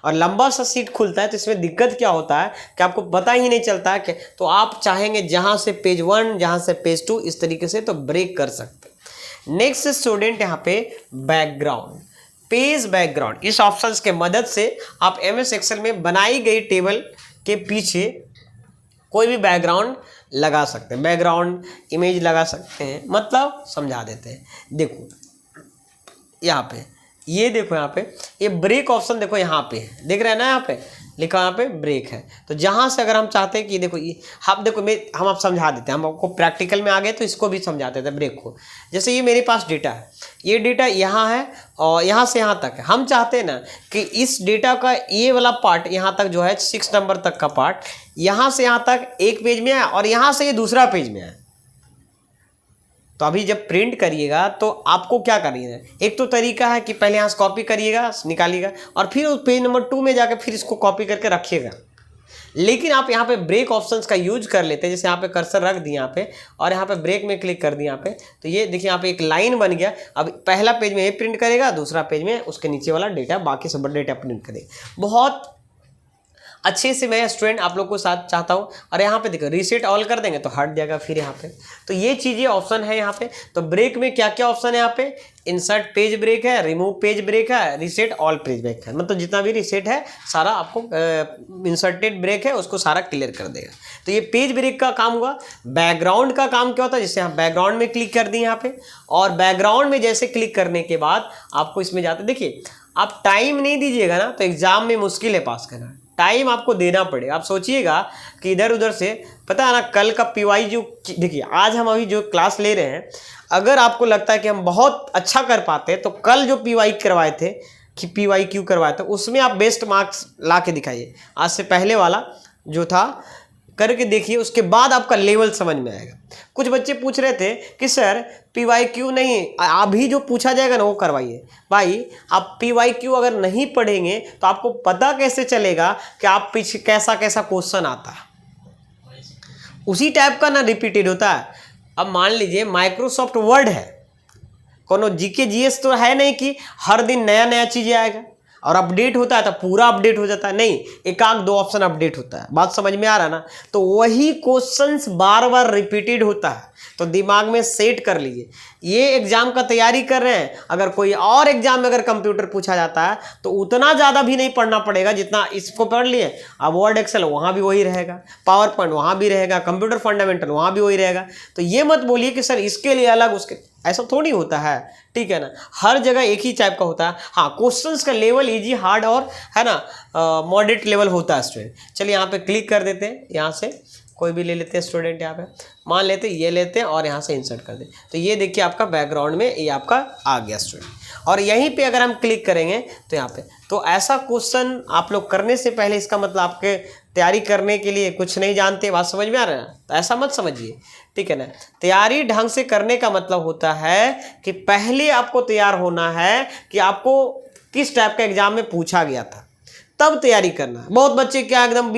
और लंबा सा सीट खुलता है तो इसमें दिक्कत क्या होता है कि आपको पता ही नहीं चलता है कि, तो आप चाहेंगे जहाँ से पेज 1 जहाँ से पेज 2 इस तरीके से तो ब्रेक कर सकते हैं। नेक्स्ट स्टूडेंट यहाँ पे बैकग्राउंड, पेज बैकग्राउंड, इस ऑप्शंस के मदद से आप MS एक्सेल में बनाई गई टेबल के पीछे कोई भी बैकग्राउंड लगा सकते हैं, बैकग्राउंड इमेज लगा सकते हैं। मतलब समझा देते हैं, देखो यहाँ पे ये देखो, यहाँ पे ये ब्रेक ऑप्शन देखो, यहाँ पे दिख रहा है ना, यहाँ पे लिखा यहाँ पे ब्रेक है। तो जहाँ से अगर हम चाहते हैं कि देखो ये हम देखो हम आप समझा देते हैं, हम आपको प्रैक्टिकल में आ गए तो इसको भी समझाते थे ब्रेक को। जैसे ये मेरे पास डेटा है, ये डेटा यहाँ है और यहाँ से यहाँ तक है। हम चाहते हैं ना कि इस डेटा का ये वाला पार्ट यहाँ तक जो है 6 नंबर तक का पार्ट यहाँ से यहाँ तक एक पेज में है और यहाँ से ये दूसरा पेज में है। तो अभी जब प्रिंट करिएगा तो आपको क्या करिएगा, एक तो तरीका है कि पहले यहाँ से कॉपी करिएगा, निकालिएगा और फिर उस पेज नंबर 2 में जाकर फिर इसको कॉपी करके रखिएगा। लेकिन आप यहाँ पे ब्रेक ऑप्शंस का यूज कर लेते हैं। जैसे यहाँ पे कर्सर रख दिया यहाँ पे और यहाँ पे ब्रेक में क्लिक कर दिया यहाँ पे, तो ये देखिए यहाँ पे एक लाइन बन गया। अब पहला पेज में ये प्रिंट करेगा, दूसरा पेज में उसके नीचे वाला डेटा, बाकी सब डेटा प्रिंट करेगा। बहुत अच्छे से मैं स्टूडेंट आप लोग को साथ चाहता हूँ। और यहाँ पे देखो रीसेट ऑल कर देंगे तो हट जाएगा फिर यहाँ पे। तो ये चीज़ें ऑप्शन है यहाँ पे। तो ब्रेक में क्या क्या ऑप्शन है यहाँ पे, इंसर्ट पेज ब्रेक है, रिमूव पेज ब्रेक है, रीसेट ऑल पेज ब्रेक है। मतलब जितना भी रीसेट है सारा आपको इंसर्टेड ब्रेक है उसको सारा क्लियर कर देगा। तो ये पेज ब्रेक का काम हुआ। बैकग्राउंड का काम क्या होता है, जैसे हम बैकग्राउंड में क्लिक कर दिए यहाँ पे, और बैकग्राउंड में जैसे क्लिक करने के बाद आपको इसमें जाते, देखिए आप टाइम नहीं दीजिएगा ना तो एग्जाम में मुश्किल है पास करना, टाइम आपको देना पड़ेगा। आप सोचिएगा कि इधर उधर से, पता है ना कल का PY जो, देखिए आज हम अभी जो क्लास ले रहे हैं, अगर आपको लगता है कि हम बहुत अच्छा कर पाते हैं तो कल जो PY करवाए थे कि PYQ करवाए थे उसमें आप बेस्ट मार्क्स ला के दिखाइए। आज से पहले वाला जो था करके देखिए, उसके बाद आपका लेवल समझ में आएगा। कुछ बच्चे पूछ रहे थे कि सर PYQ नहीं, अभी जो पूछा जाएगा ना वो करवाइए। भाई आप PYQ अगर नहीं पढ़ेंगे तो आपको पता कैसे चलेगा कि आप पीछे कैसा कैसा क्वेश्चन आता है, उसी टाइप का ना रिपीटेड होता है। अब मान लीजिए माइक्रोसॉफ्ट वर्ड है, कोनो GK GS तो है नहीं कि हर दिन नया नया चीज़ें आएगा और अपडेट होता है तो पूरा अपडेट हो जाता है, नहीं, एक आध 2 ऑप्शन अपडेट होता है। बात समझ में आ रहा है ना। तो वही क्वेश्चंस बार बार रिपीटेड होता है, तो दिमाग में सेट कर लीजिए। ये एग्जाम का तैयारी कर रहे हैं, अगर कोई और एग्जाम में अगर कंप्यूटर पूछा जाता है तो उतना ज़्यादा भी नहीं पढ़ना पड़ेगा जितना इसको पढ़ लिए। अब वर्ड एक्सेल वहाँ भी वही रहेगा, पावर पॉइंट वहाँ भी रहेगा, कंप्यूटर फंडामेंटल वहाँ भी वही रहेगा। तो ये मत बोलिए कि सर इसके लिए अलग उसके, ऐसा थोड़ी होता है, ठीक है ना, हर जगह एक ही टाइप का होता है। हाँ, क्वेश्चंस का लेवल इजी, हार्ड और है ना मॉडरेट लेवल होता है स्टूडेंट। चलिए यहाँ पे क्लिक कर देते हैं, यहाँ से कोई भी ले लेते हैं स्टूडेंट, यहाँ पे मान लेते हैं ये लेते हैं और यहाँ से इंसर्ट कर दें, तो ये देखिए आपका बैकग्राउंड में ये आपका आ गया स्टूडेंट। और यहीं पे अगर हम क्लिक करेंगे तो यहाँ पे, तो ऐसा क्वेश्चन आप लोग करने से पहले, इसका मतलब आपके तैयारी करने के लिए कुछ नहीं जानते, बात समझ में आ रहा है? तो ऐसा मत समझिए, ठीक है ना। तैयारी ढंग से करने का मतलब होता है कि पहले आपको तैयार होना है कि आपको किस टाइप का एग्जाम में पूछा गया था, तब तैयारी करना। बहुत बच्चे क्या एकदम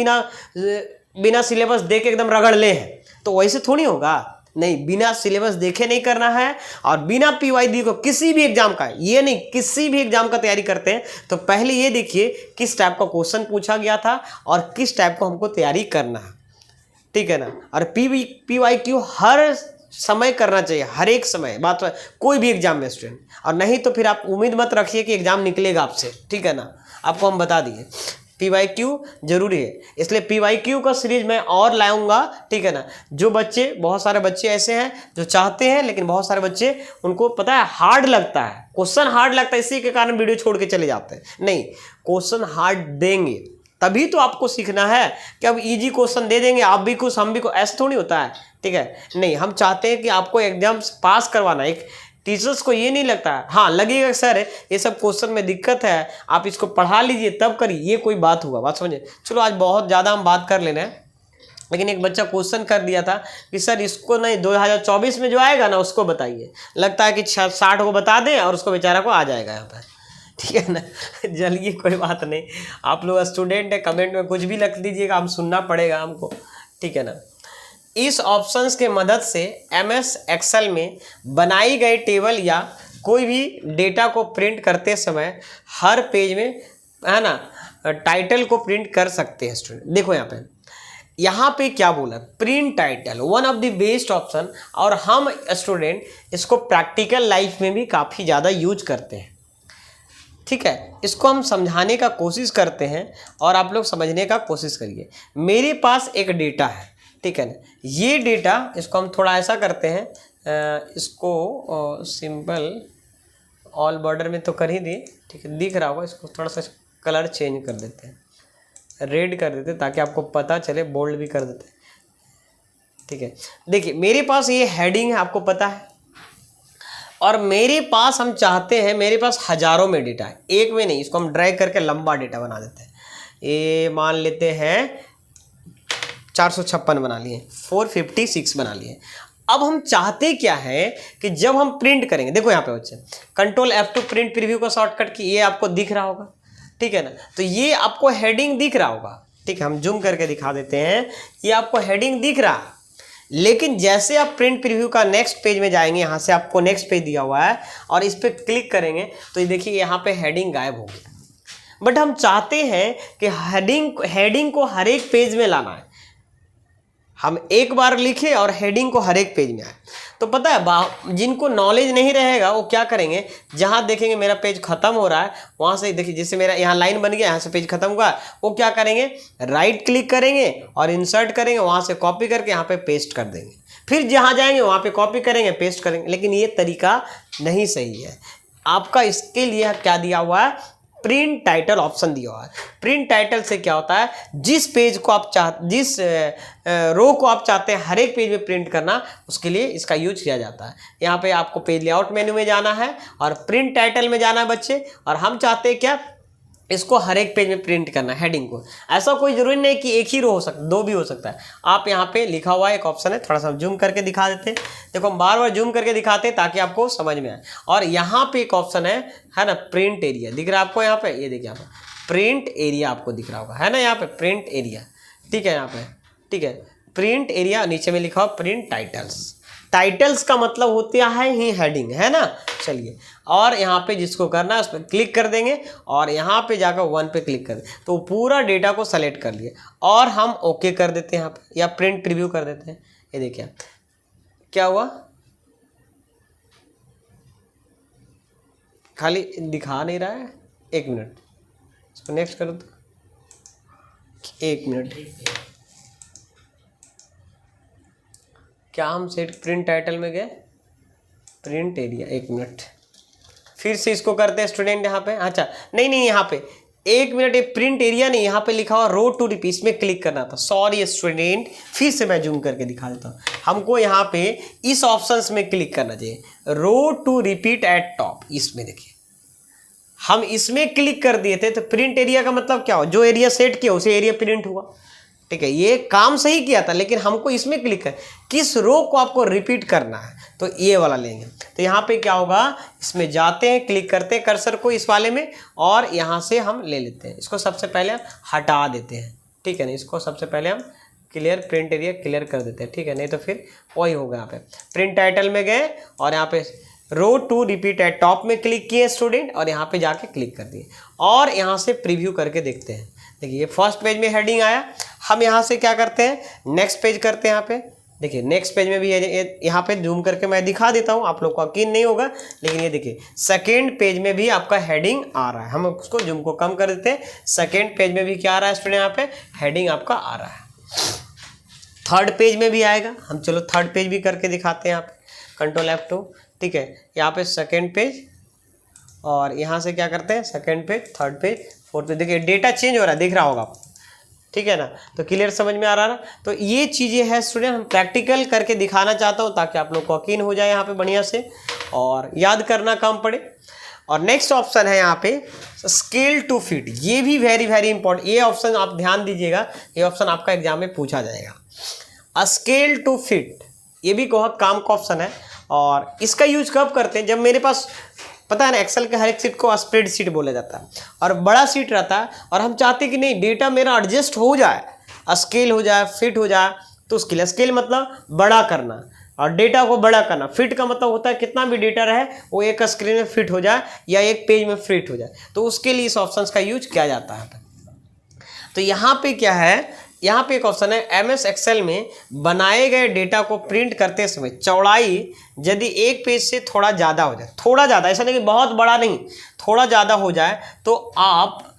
बिना सिलेबस देखे एकदम रगड़ ले हैं, तो वैसे थोड़ी होगा, नहीं, बिना सिलेबस देखे नहीं करना है। और बिना पीवाईडी को किसी भी एग्जाम का, ये नहीं, किसी भी एग्जाम का तैयारी करते हैं तो पहले ये देखिए किस टाइप का क्वेश्चन पूछा गया था और किस टाइप को हमको तैयारी करना है, ठीक है ना। और पीवाईक्यू हर समय करना चाहिए, हर एक समय, बात कोई भी एग्जाम में स्टूडेंट। और नहीं तो फिर आप उम्मीद मत रखिए कि एग्जाम निकलेगा आपसे, ठीक है ना, आपको हम बता दिए पीवाईक्यू जरूरी है। इसलिए पीवाईक्यू का सीरीज मैं और लाऊंगा, ठीक है ना। जो बच्चे, बहुत सारे बच्चे ऐसे हैं जो चाहते हैं, लेकिन बहुत सारे बच्चे उनको पता है हार्ड लगता है, क्वेश्चन हार्ड लगता है, इसी के कारण वीडियो छोड़ के चले जाते हैं। नहीं, क्वेश्चन हार्ड देंगे तभी तो आपको सीखना है कि अब इजी क्वेश्चन दे देंगे, आप भी खुश हम भी खुश, ऐसा थोड़ी होता है, ठीक है। नहीं, हम चाहते हैं कि आपको एग्जाम पास करवाना। एक टीचर्स को ये नहीं लगता है, हाँ लगेगा सर ये सब क्वेश्चन में दिक्कत है, आप इसको पढ़ा लीजिए तब करिए, ये कोई बात हुआ, बात समझे। चलो आज बहुत ज़्यादा हम बात कर लेना है, लेकिन एक बच्चा क्वेश्चन कर दिया था कि सर इसको नहीं 2024 में जो आएगा ना उसको बताइए। लगता है कि 60 को बता दें और उसको बेचारा को आ जाएगा यहाँ पर, ठीक है ना। चलिए कोई बात नहीं, आप लोग स्टूडेंट है, कमेंट में कुछ भी लिख दीजिएगा, हम सुनना पड़ेगा हमको, ठीक है ना। इस ऑप्शंस के मदद से एमएस एक्सेल में बनाई गई टेबल या कोई भी डेटा को प्रिंट करते समय हर पेज में, है ना, टाइटल को प्रिंट कर सकते हैं स्टूडेंट। देखो यहाँ पे क्या बोला, print title one of the best option, और हम स्टूडेंट इसको प्रैक्टिकल लाइफ में भी काफ़ी ज़्यादा यूज करते हैं, ठीक है। इसको हम समझाने का कोशिश करते हैं और आप लोग समझने का कोशिश करिए। मेरे पास एक डेटा है, ठीक है ना, ये डेटा, इसको हम थोड़ा ऐसा करते हैं, इसको सिंपल ऑल बॉर्डर में तो कर ही दिए, ठीक है, दिख रहा होगा, इसको थोड़ा सा कलर चेंज कर देते हैं, रेड कर देते हैं ताकि आपको पता चले, बोल्ड भी कर देते हैं, ठीक है। देखिए मेरे पास ये हेडिंग है, आपको पता है, और मेरे पास हम चाहते हैं, मेरे पास हज़ारों में डेटा है, एक में नहीं, इसको हम ड्रैग करके लंबा डेटा बना देते हैं। ये मान लेते हैं 456 बना लिए, 456 बना लिए। अब हम चाहते क्या है कि जब हम प्रिंट करेंगे, देखो यहाँ पे बच्चे कंट्रोल F2 प्रिंट प्रीव्यू का शॉर्टकट की, ये आपको दिख रहा होगा, ठीक है ना। तो ये आपको हेडिंग दिख रहा होगा, ठीक है, हम जूम करके दिखा देते हैं, ये आपको हेडिंग दिख रहा है। लेकिन जैसे आप प्रिंट प्रीव्यू का नेक्स्ट पेज में जाएंगे, यहाँ से आपको नेक्स्ट पेज दिया हुआ है और इस पर क्लिक करेंगे तो ये देखिए यहाँ पे हेडिंग गायब होगी। बट हम चाहते हैं कि हेडिंग को हर एक पेज में लाना है, हम एक बार लिखे और हेडिंग को हर एक पेज में आए। तो पता है जिनको नॉलेज नहीं रहेगा वो क्या करेंगे, जहाँ देखेंगे मेरा पेज खत्म हो रहा है वहाँ से, देखिए जैसे मेरा यहाँ लाइन बन गया, यहाँ से पेज खत्म हुआ, वो क्या करेंगे, राइट क्लिक करेंगे और इंसर्ट करेंगे, वहाँ से कॉपी करके यहाँ पे पेस्ट कर देंगे, फिर जहाँ जाएंगे वहाँ पे कॉपी करेंगे, पेस्ट करेंगे। लेकिन ये तरीका नहीं सही है आपका। इसके लिए क्या दिया हुआ है, प्रिंट टाइटल ऑप्शन दिया हुआ है। प्रिंट टाइटल से क्या होता है, जिस पेज को आप जिस रो को आप चाहते हैं हर एक पेज में प्रिंट करना, उसके लिए इसका यूज किया जाता है। यहाँ पे आपको पेज लेआउट मेन्यू में जाना है और प्रिंट टाइटल में जाना है बच्चे, और हम चाहते हैं क्या, इसको हर एक पेज में प्रिंट करना है हेडिंग को। ऐसा कोई जरूरी नहीं कि एक ही रो हो सकता, दो भी हो सकता है। आप यहाँ पे लिखा हुआ एक ऑप्शन है, थोड़ा सा जूम करके दिखा देते हैं, देखो हम बार बार जूम करके दिखाते हैं ताकि आपको समझ में आए। और यहाँ पे एक ऑप्शन है ना, प्रिंट एरिया दिख रहा है आपको, यहाँ पे ये देखिए यहाँ पे प्रिंट एरिया आपको दिख रहा होगा, है ना, यहाँ पे प्रिंट एरिया, ठीक है, यहाँ पे, ठीक है, प्रिंट एरिया, नीचे में लिखा हुआ प्रिंट टाइटल्स। टाइटल्स का मतलब होता है ही हेडिंग, है ना। चलिए, और यहाँ पे जिसको करना है उस पर क्लिक कर देंगे और यहाँ पे जाकर 1 पे क्लिक कर दें तो पूरा डेटा को सेलेक्ट कर लिए और हम ओके कर देते हैं यहाँ पे, या प्रिंट प्रीव्यू कर देते हैं। ये देखिए क्या हुआ, खाली दिखा नहीं रहा है, 1 मिनट, इसको नेक्स्ट करो तो 1 मिनट। क्या हम सेट प्रिंट टाइटल में गए, प्रिंट एरिया, एक मिनट फिर से इसको करते हैं स्टूडेंट यहाँ पे। अच्छा नहीं यहाँ पे एक मिनट, ये प्रिंट एरिया नहीं, यहाँ पे लिखा हुआ रो टू रिपीट, इसमें क्लिक करना था। सॉरी स्टूडेंट, फिर से मैं जूम करके दिखा देता हूँ। हमको यहाँ पे इस ऑप्शंस में क्लिक करना चाहिए, रो टू रिपीट एट टॉप। इसमें देखिए हम इसमें क्लिक कर दिए थे, तो प्रिंट एरिया का मतलब क्या हो, जो एरिया सेट किया उसे एरिया प्रिंट हुआ। ठीक है, ये काम सही किया था, लेकिन हमको इसमें क्लिक कर किस रो को आपको रिपीट करना है, तो ये वाला लेंगे। तो यहाँ पे क्या होगा, इसमें जाते हैं, क्लिक करते हैं कर्सर को इस वाले में, और यहाँ से हम ले लेते हैं इसको। सबसे पहले हटा देते हैं, ठीक है ना, इसको सबसे पहले हम क्लियर, प्रिंट एरिया क्लियर कर देते हैं, ठीक है, नहीं तो फिर वही होगा। यहाँ पे प्रिंट टाइटल में गए और यहाँ पे रो टू रिपीट एट टॉप में क्लिक किए स्टूडेंट, और यहाँ पे जाके क्लिक कर दिए, और यहाँ से प्रीव्यू करके देखते हैं। देखिए ये फर्स्ट पेज में हेडिंग आया, हम यहाँ से क्या करते हैं, नेक्स्ट पेज करते हैं। यहाँ पे देखिए नेक्स्ट पेज में भी यहाँ पे जूम करके मैं दिखा देता हूँ, आप लोग को यकीन नहीं होगा, लेकिन ये देखिए सेकेंड पेज में भी आपका हेडिंग आ रहा है। हम उसको जूम को कम कर देते हैं, सेकेंड पेज में भी क्या आ रहा है स्टूडेंट, यहाँ पे हेडिंग आपका आ रहा है। थर्ड पेज में भी आएगा, हम चलो थर्ड पेज भी करके दिखाते हैं। यहाँ पे कंट्रोल F2, ठीक है, यहाँ पे सेकेंड पेज, और यहाँ से क्या करते हैं, second page, third page, fourth page. देखिए डेटा चेंज हो रहा है, दिख रहा होगा आपको, ठीक है ना। तो क्लियर समझ में आ रहा है ना। तो ये चीज़ें हैं स्टूडेंट, हम प्रैक्टिकल करके दिखाना चाहता हूँ ताकि आप लोग को यकीन हो जाए यहाँ पे बढ़िया से, और याद करना कम पड़े। और नेक्स्ट ऑप्शन है यहाँ पे स्केल टू फिट, ये भी वेरी वेरी इंपॉर्टेंट। ये ऑप्शन आप ध्यान दीजिएगा, ये ऑप्शन आपका एग्जाम में पूछा जाएगा। स्केल टू फिट ये भी बहुत काम का ऑप्शन है, और इसका यूज कब करते हैं, जब मेरे पास पता है ना एक्सेल के हर एक सीट को स्प्रेड शीट बोला जाता है, और बड़ा सीट रहता है, और हम चाहते हैं कि नहीं डेटा मेरा एडजस्ट हो जाए, स्केल हो जाए, फिट हो जाए। तो उसके लिए स्केल मतलब बड़ा करना, और डेटा को बड़ा करना। फिट का मतलब होता है कितना भी डेटा रहे वो एक स्क्रीन में फिट हो जाए या एक पेज में फिट हो जाए, तो उसके लिए इस ऑप्शन का यूज किया जाता है। तो यहाँ पे क्या है, यहाँ पे एक ऑप्शन है MS एक्सेल में बनाए गए डेटा को प्रिंट करते समय चौड़ाई यदि एक पेज से थोड़ा ज़्यादा हो जाए, थोड़ा ज़्यादा, ऐसा नहीं कि बहुत बड़ा नहीं, थोड़ा ज़्यादा हो जाए, तो आप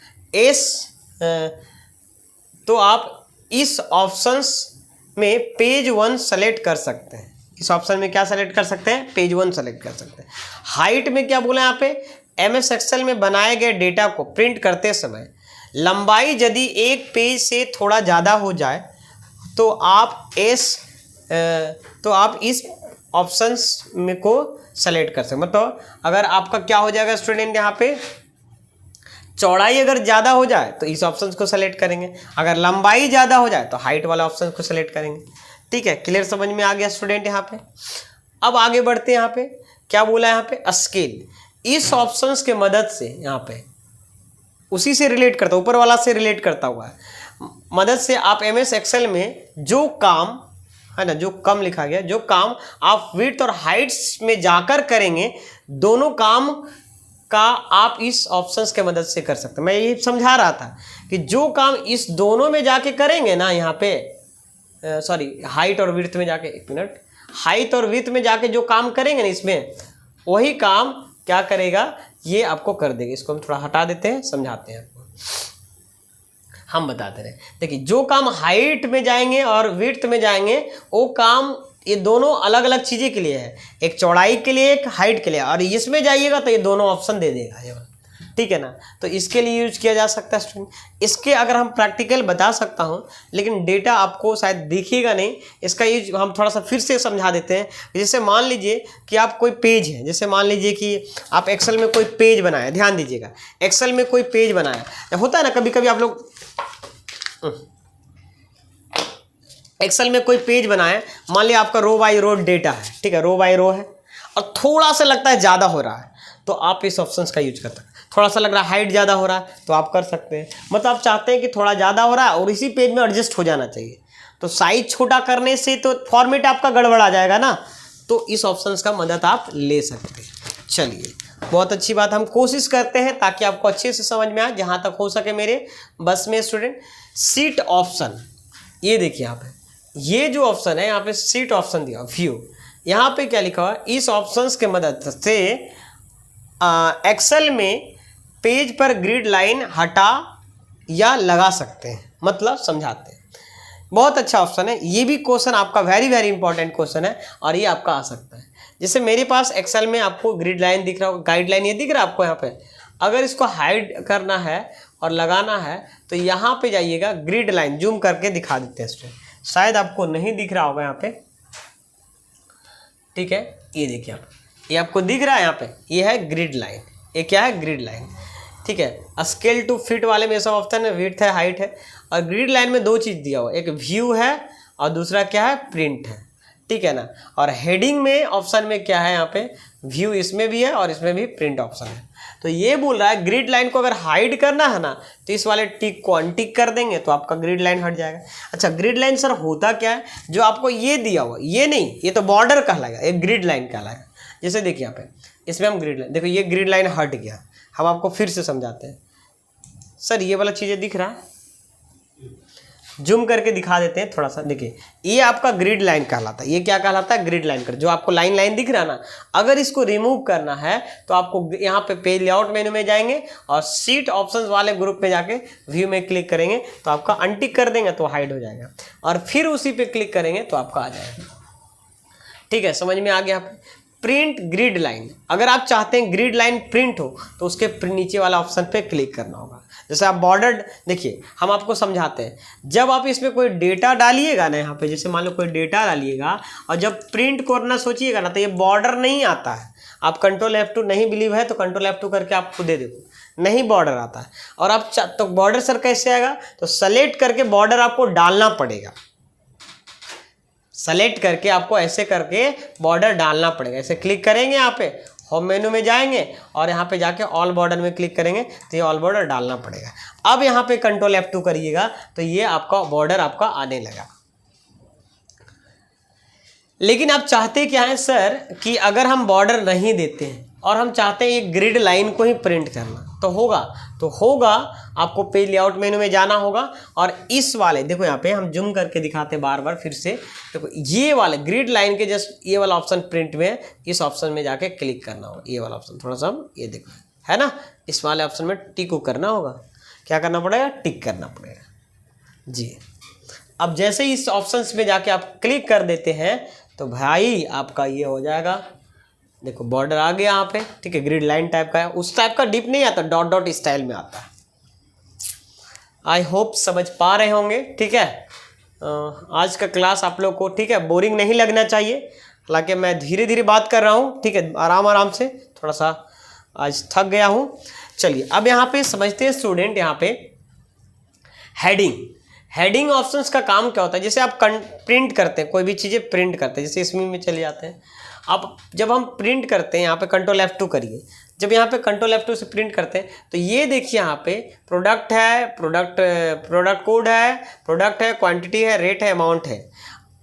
इस ऑप्शंस में पेज 1 सेलेक्ट कर सकते हैं। इस ऑप्शन में क्या सेलेक्ट कर सकते हैं, पेज 1 सेलेक्ट कर सकते हैं। हाइट में क्या बोला यहाँ पे, MS एक्सेल में बनाए गए डेटा को प्रिंट करते समय लंबाई यदि एक पेज से थोड़ा ज़्यादा हो जाए तो आप इस ऑप्शंस में को सेलेक्ट कर सकते हैं। मतलब अगर आपका क्या हो जाएगा स्टूडेंट, यहाँ पे चौड़ाई अगर ज़्यादा हो जाए तो इस ऑप्शन को सेलेक्ट करेंगे, अगर लंबाई ज़्यादा हो जाए तो हाइट वाला ऑप्शन को सेलेक्ट करेंगे। ठीक है, क्लियर समझ में आ गया स्टूडेंट। यहाँ पे अब आगे बढ़ते हैं। यहाँ पे क्या बोला है, यहाँ पे स्केल, इस ऑप्शंस के मदद से यहाँ पे उसी से रिलेट करता, ऊपर वाला से रिलेट करता हुआ है, मदद से आप MS एक्सेल में जो काम है ना, जो कम लिखा गया, जो काम आप विड्थ और हाइट्स में जाकर करेंगे, दोनों काम का आप इस ऑप्शंस के मदद से कर सकते हैं। मैं ये समझा रहा था कि जो काम इस दोनों में जाके करेंगे ना, यहाँ पे हाइट और विड्थ में जाके, एक मिनट, हाइट और विड्थ में जाके जो काम करेंगे ना इसमें, वही काम क्या करेगा, ये आपको कर देगा। इसको हम थोड़ा हटा देते हैं, समझाते हैं आपको, हम बताते रहे। देखिए जो काम हाइट में जाएंगे और विड्थ में जाएंगे, वो काम ये दोनों अलग अलग चीज़ें के लिए है, एक चौड़ाई के लिए, एक हाइट के लिए, और इसमें जाइएगा तो ये दोनों ऑप्शन दे देगा ये, ठीक है ना। तो इसके लिए यूज किया जा सकता है स्टूडेंट। इसके अगर हम प्रैक्टिकल बता सकता हूँ, लेकिन डेटा आपको शायद दिखेगा नहीं, इसका यूज हम थोड़ा सा फिर से समझा देते हैं। जैसे मान लीजिए कि आप कोई पेज है, जैसे मान लीजिए कि आप एक्सेल में कोई पेज बनाया, ध्यान दीजिएगा, एक्सेल में कोई पेज बनाया, होता है ना कभी कभी आप लोग एक्सेल में कोई पेज बनाए, मान लिया आपका रो बाई रो डेटा है, ठीक है, रो बाई रो है, और थोड़ा सा लगता है ज़्यादा हो रहा है, तो आप इस ऑप्शंस का यूज कर सकते हैं। थोड़ा सा लग रहा है हाइट ज़्यादा हो रहा है, तो आप कर सकते हैं। मतलब आप चाहते हैं कि थोड़ा ज़्यादा हो रहा है और इसी पेज में एडजस्ट हो जाना चाहिए, तो साइज छोटा करने से तो फॉर्मेट आपका गड़बड़ आ जाएगा ना, तो इस ऑप्शंस का मदद आप ले सकते हैं। चलिए, बहुत अच्छी बात, हम कोशिश करते हैं ताकि आपको अच्छे से समझ में आए, जहाँ तक हो सके मेरे बस में स्टूडेंट। सीट ऑप्शन, ये देखिए यहाँ पे, ये जो ऑप्शन है यहाँ पे सीट ऑप्शन दिया, व्यू, यहाँ पे क्या लिखा हुआ, इस ऑप्शंस के मदद से एक्सेल में पेज पर ग्रिड लाइन हटा या लगा सकते हैं, मतलब समझाते हैं। बहुत अच्छा ऑप्शन है, ये भी क्वेश्चन आपका वेरी वेरी इंपॉर्टेंट क्वेश्चन है, और ये आपका आ सकता है। जैसे मेरे पास एक्सेल में आपको ग्रिड लाइन दिख रहा हो, गाइडलाइन ये दिख रहा है आपको यहाँ पे। अगर इसको हाइड करना है और लगाना है तो यहाँ पे जाइएगा, ग्रिड लाइन जूम करके दिखा देते हैं स्टूडेंट, शायद आपको नहीं दिख रहा होगा यहाँ पे, ठीक है। ये देखिए आप, ये आपको दिख रहा है यहाँ पे, ये है ग्रिड लाइन। ये क्या है? ग्रिड लाइन, ठीक है। स्केल टू फिट वाले में सब ऑप्शन है, विड्थ है, हाइट है। और ग्रिड लाइन में दो चीज़ दिया हुआ, एक व्यू है और दूसरा क्या है? प्रिंट है, ठीक है ना। और हेडिंग में ऑप्शन में क्या है यहाँ पे? व्यू इसमें भी है और इसमें भी प्रिंट ऑप्शन है। तो ये बोल रहा है ग्रिड लाइन को अगर हाइड करना है ना तो इस वाले टिक को अनटिक कर देंगे तो आपका ग्रिड लाइन हट जाएगा। अच्छा, ग्रिड लाइन सर होता क्या है? जो आपको ये दिया हुआ, ये नहीं, ये तो बॉर्डर कहलाएगा, ये ग्रिड लाइन कहलाएगा। जैसे देखिए यहाँ पे, इसमें हम ग्रिड लाइन, देखो ये ग्रिड लाइन हट गया। हम आपको फिर से समझाते हैं। सर ये वाला चीज़ें दिख रहा है, जूम करके दिखा देते हैं थोड़ा सा। देखिए ये आपका ग्रिड लाइन कहलाता है। ये क्या कहलाता है? ग्रिड लाइन कर, जो आपको लाइन लाइन दिख रहा है ना, अगर इसको रिमूव करना है तो आपको यहाँ पे पेज लेआउट मेनू में जाएंगे और सीट ऑप्शंस वाले ग्रुप में जाके व्यू में क्लिक करेंगे तो आपका अनटिक कर देंगे तो हाइड हो जाएगा, और फिर उसी पे क्लिक करेंगे तो आपका आ जाएगा। ठीक है, समझ में आ गया? प्रिंट ग्रिड लाइन, अगर आप चाहते हैं ग्रिड लाइन प्रिंट हो तो उसके नीचे वाला ऑप्शन पे क्लिक करना होगा। जैसे आप बॉर्डर, देखिए हम आपको समझाते हैं, जब आप इसमें कोई डेटा डालिएगा ना, यहाँ पे जैसे मान लो कोई डेटा डालिएगा और जब प्रिंट करना सोचिएगा ना तो ये बॉर्डर नहीं आता है। आप कंट्रोल F2 नहीं बिलीव है तो कंट्रोल F2 करके आप खुद दे देखो, नहीं बॉर्डर आता है। और आप तो बॉर्डर सर कैसे आएगा? तो सेलेक्ट करके बॉर्डर आपको डालना पड़ेगा। सेलेक्ट करके आपको ऐसे करके बॉर्डर डालना पड़ेगा। ऐसे क्लिक करेंगे, यहाँ पे होम मेनू में जाएंगे और यहाँ पे जाके ऑल बॉर्डर में क्लिक करेंगे तो ये ऑल बॉर्डर डालना पड़ेगा। अब यहाँ पे कंट्रोल F2 करिएगा तो ये आपका बॉर्डर आपका आने लगा। लेकिन आप चाहते क्या है सर कि अगर हम बॉर्डर नहीं देते हैं और हम चाहते हैं ये ग्रिड लाइन को ही प्रिंट करना, तो होगा आपको पेज लेआउट मेनू में जाना होगा और इस वाले, देखो यहाँ पे हम जूम करके दिखाते हैं बार बार फिर से। देखो ये वाले ग्रिड लाइन के जस्ट ये वाला ऑप्शन प्रिंट में, इस ऑप्शन में जाके क्लिक करना होगा। ये वाला ऑप्शन थोड़ा सा हम ये देखो है ना, इस वाले ऑप्शन में टिक को करना होगा। क्या करना पड़ेगा? टिक करना पड़ेगा जी। अब जैसे ही इस ऑप्शन में जाके आप क्लिक कर देते हैं तो भाई आपका ये हो जाएगा। देखो बॉर्डर आ गया यहाँ पे, ठीक है, ग्रिड लाइन टाइप का है, उस टाइप का डिप नहीं आता, डॉट डॉट स्टाइल में आता है। आई होप समझ पा रहे होंगे, ठीक है। आज का क्लास आप लोग को, ठीक है, बोरिंग नहीं लगना चाहिए। हालांकि मैं धीरे धीरे बात कर रहा हूँ, ठीक है, आराम आराम से, थोड़ा सा आज थक गया हूँ। चलिए अब यहाँ पे समझते हैं स्टूडेंट, यहाँ पे हेडिंग ऑप्शंस का काम क्या होता है। जैसे आप प्रिंट करते हैं, कोई भी चीज़ें प्रिंट करते हैं, जैसे इसमें में चले जाते हैं। अब जब हम प्रिंट करते हैं, यहाँ पे कंट्रोल F2 करिए। जब यहाँ पे कंट्रोल F2 से प्रिंट करते हैं तो ये देखिए यहाँ पे प्रोडक्ट है, प्रोडक्ट कोड है, प्रोडक्ट है, क्वांटिटी है, रेट है, अमाउंट है।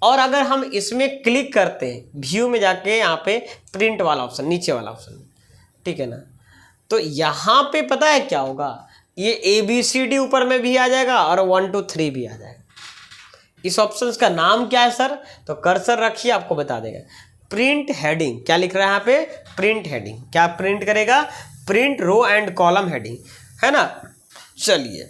और अगर हम इसमें क्लिक करते हैं व्यू में जाके, यहाँ पे प्रिंट वाला ऑप्शन, नीचे वाला ऑप्शन, ठीक है ना, तो यहाँ पे पता है क्या होगा? ये ABCD ऊपर में भी आ जाएगा और 1 2 3 भी आ जाएगा। इस ऑप्शन का नाम क्या है सर? तो कर्सर रखिए, आपको बता देगा। प्रिंट हेडिंग, क्या लिख रहा है यहाँ पे? Print heading. क्या प्रिंट करेगा? Print row and column heading, है ना। चलिए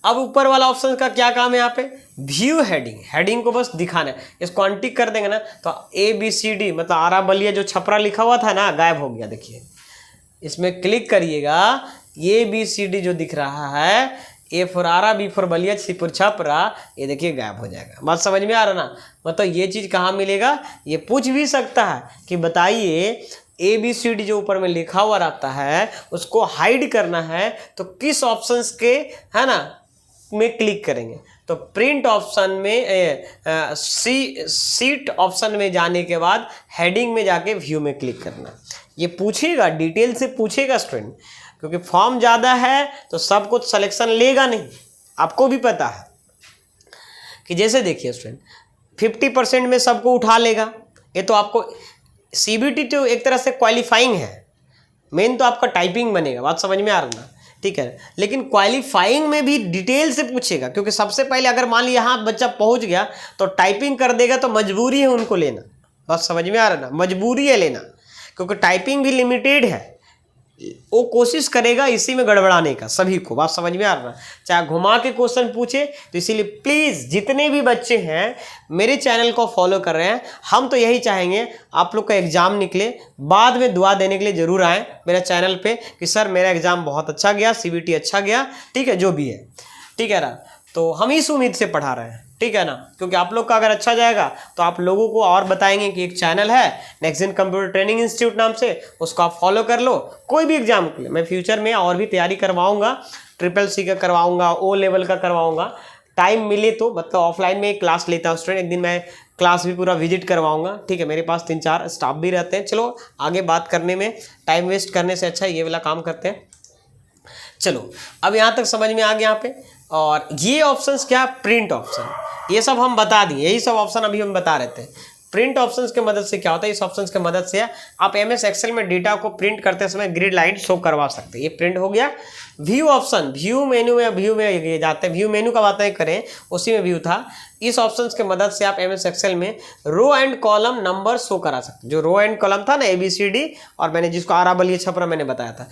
अब ऊपर वाला ऑप्शन का क्या काम है? यहाँ पे व्यू हेडिंग को बस दिखाना है। इसको अनटिक कर देंगे ना तो ABCD मतलब आरा बलिया जो छपरा लिखा हुआ था ना, गायब हो गया। देखिए इसमें क्लिक करिएगा, ABCD जो दिख रहा है, A for Arrah, B for Ballia, C for Chhapra, ये देखिए गायब हो जाएगा। बात समझ में आ रहा ना? मतलब ये चीज़ कहाँ मिलेगा? ये पूछ भी सकता है कि बताइए ABCD जो ऊपर में लिखा हुआ रहता है उसको हाइड करना है तो किस ऑप्शंस के, है ना, में क्लिक करेंगे? तो प्रिंट ऑप्शन में, सीट ऑप्शन में जाने के बाद हेडिंग में जाके व्यू में क्लिक करना। ये पूछेगा, डिटेल से पूछेगा स्टूडेंट, क्योंकि फॉर्म ज़्यादा है तो सब कुछ सिलेक्शन लेगा नहीं। आपको भी पता है कि जैसे देखिए स्टूडेंट 50% में सबको उठा लेगा। ये तो आपको CBT तो एक तरह से क्वालिफाइंग है, मेन तो आपका टाइपिंग बनेगा। बात समझ में आ रहा ना? ठीक है, लेकिन क्वालिफाइंग में भी डिटेल से पूछेगा, क्योंकि सबसे पहले अगर मान लिया यहाँ बच्चा पहुँच गया तो टाइपिंग कर देगा तो मजबूरी है उनको लेना। बात समझ में आ रहा ना? मजबूरी है लेना, क्योंकि टाइपिंग भी लिमिटेड है। वो कोशिश करेगा इसी में गड़बड़ाने का सभी को। बात समझ में आ रहा है? चाहे घुमा के क्वेश्चन पूछे, तो इसीलिए प्लीज़ जितने भी बच्चे हैं मेरे चैनल को फॉलो कर रहे हैं, हम तो यही चाहेंगे आप लोग का एग्ज़ाम निकले, बाद में दुआ देने के लिए ज़रूर आएँ मेरे चैनल पे कि सर मेरा एग्ज़ाम बहुत अच्छा गया, CBT अच्छा गया, ठीक है, जो भी है, ठीक है ना। तो हम इस उम्मीद से पढ़ा रहे हैं, ठीक है ना, क्योंकि आप लोग का अगर अच्छा जाएगा तो आप लोगों को और बताएंगे कि एक चैनल है नेक्स्ट कंप्यूटर ट्रेनिंग इंस्टीट्यूट नाम से, उसको आप फॉलो कर लो। कोई भी एग्जाम के लिए मैं फ्यूचर में और भी तैयारी करवाऊंगा, CCC का करवाऊंगा, O लेवल का करवाऊंगा, टाइम मिले तो, मतलब ऑफलाइन में एक क्लास लेता हूँ स्टूडेंट, एक दिन मैं क्लास भी पूरा विजिट करवाऊंगा, ठीक है। मेरे पास 3-4 स्टाफ भी रहते हैं। चलो आगे बात करने में टाइम वेस्ट करने से अच्छा ये वाला काम करते हैं। चलो अब यहाँ तक समझ में आ गया यहाँ पे। और ये ऑप्शंस क्या, प्रिंट ऑप्शन, ये सब हम बता दिए, यही सब ऑप्शन अभी हम बता रहे थे। प्रिंट ऑप्शंस के मदद से क्या होता है, इस ऑप्शंस के मदद से आप MS एक्सेल में डेटा को प्रिंट करते समय ग्रिड लाइन शो करवा सकते हैं। ये प्रिंट हो गया। व्यू ऑप्शन, व्यू मेन्यू में ये जाते हैं, व्यू मेन्यू का बातें करें उसी में व्यू था। इस ऑप्शंस के मदद से आप MS एक्सेल में row and column number show करा सकते हैं। जो रो एंड कॉलम था ना ABCD, और मैंने जिसको आराबलिया छपरा मैंने बताया था,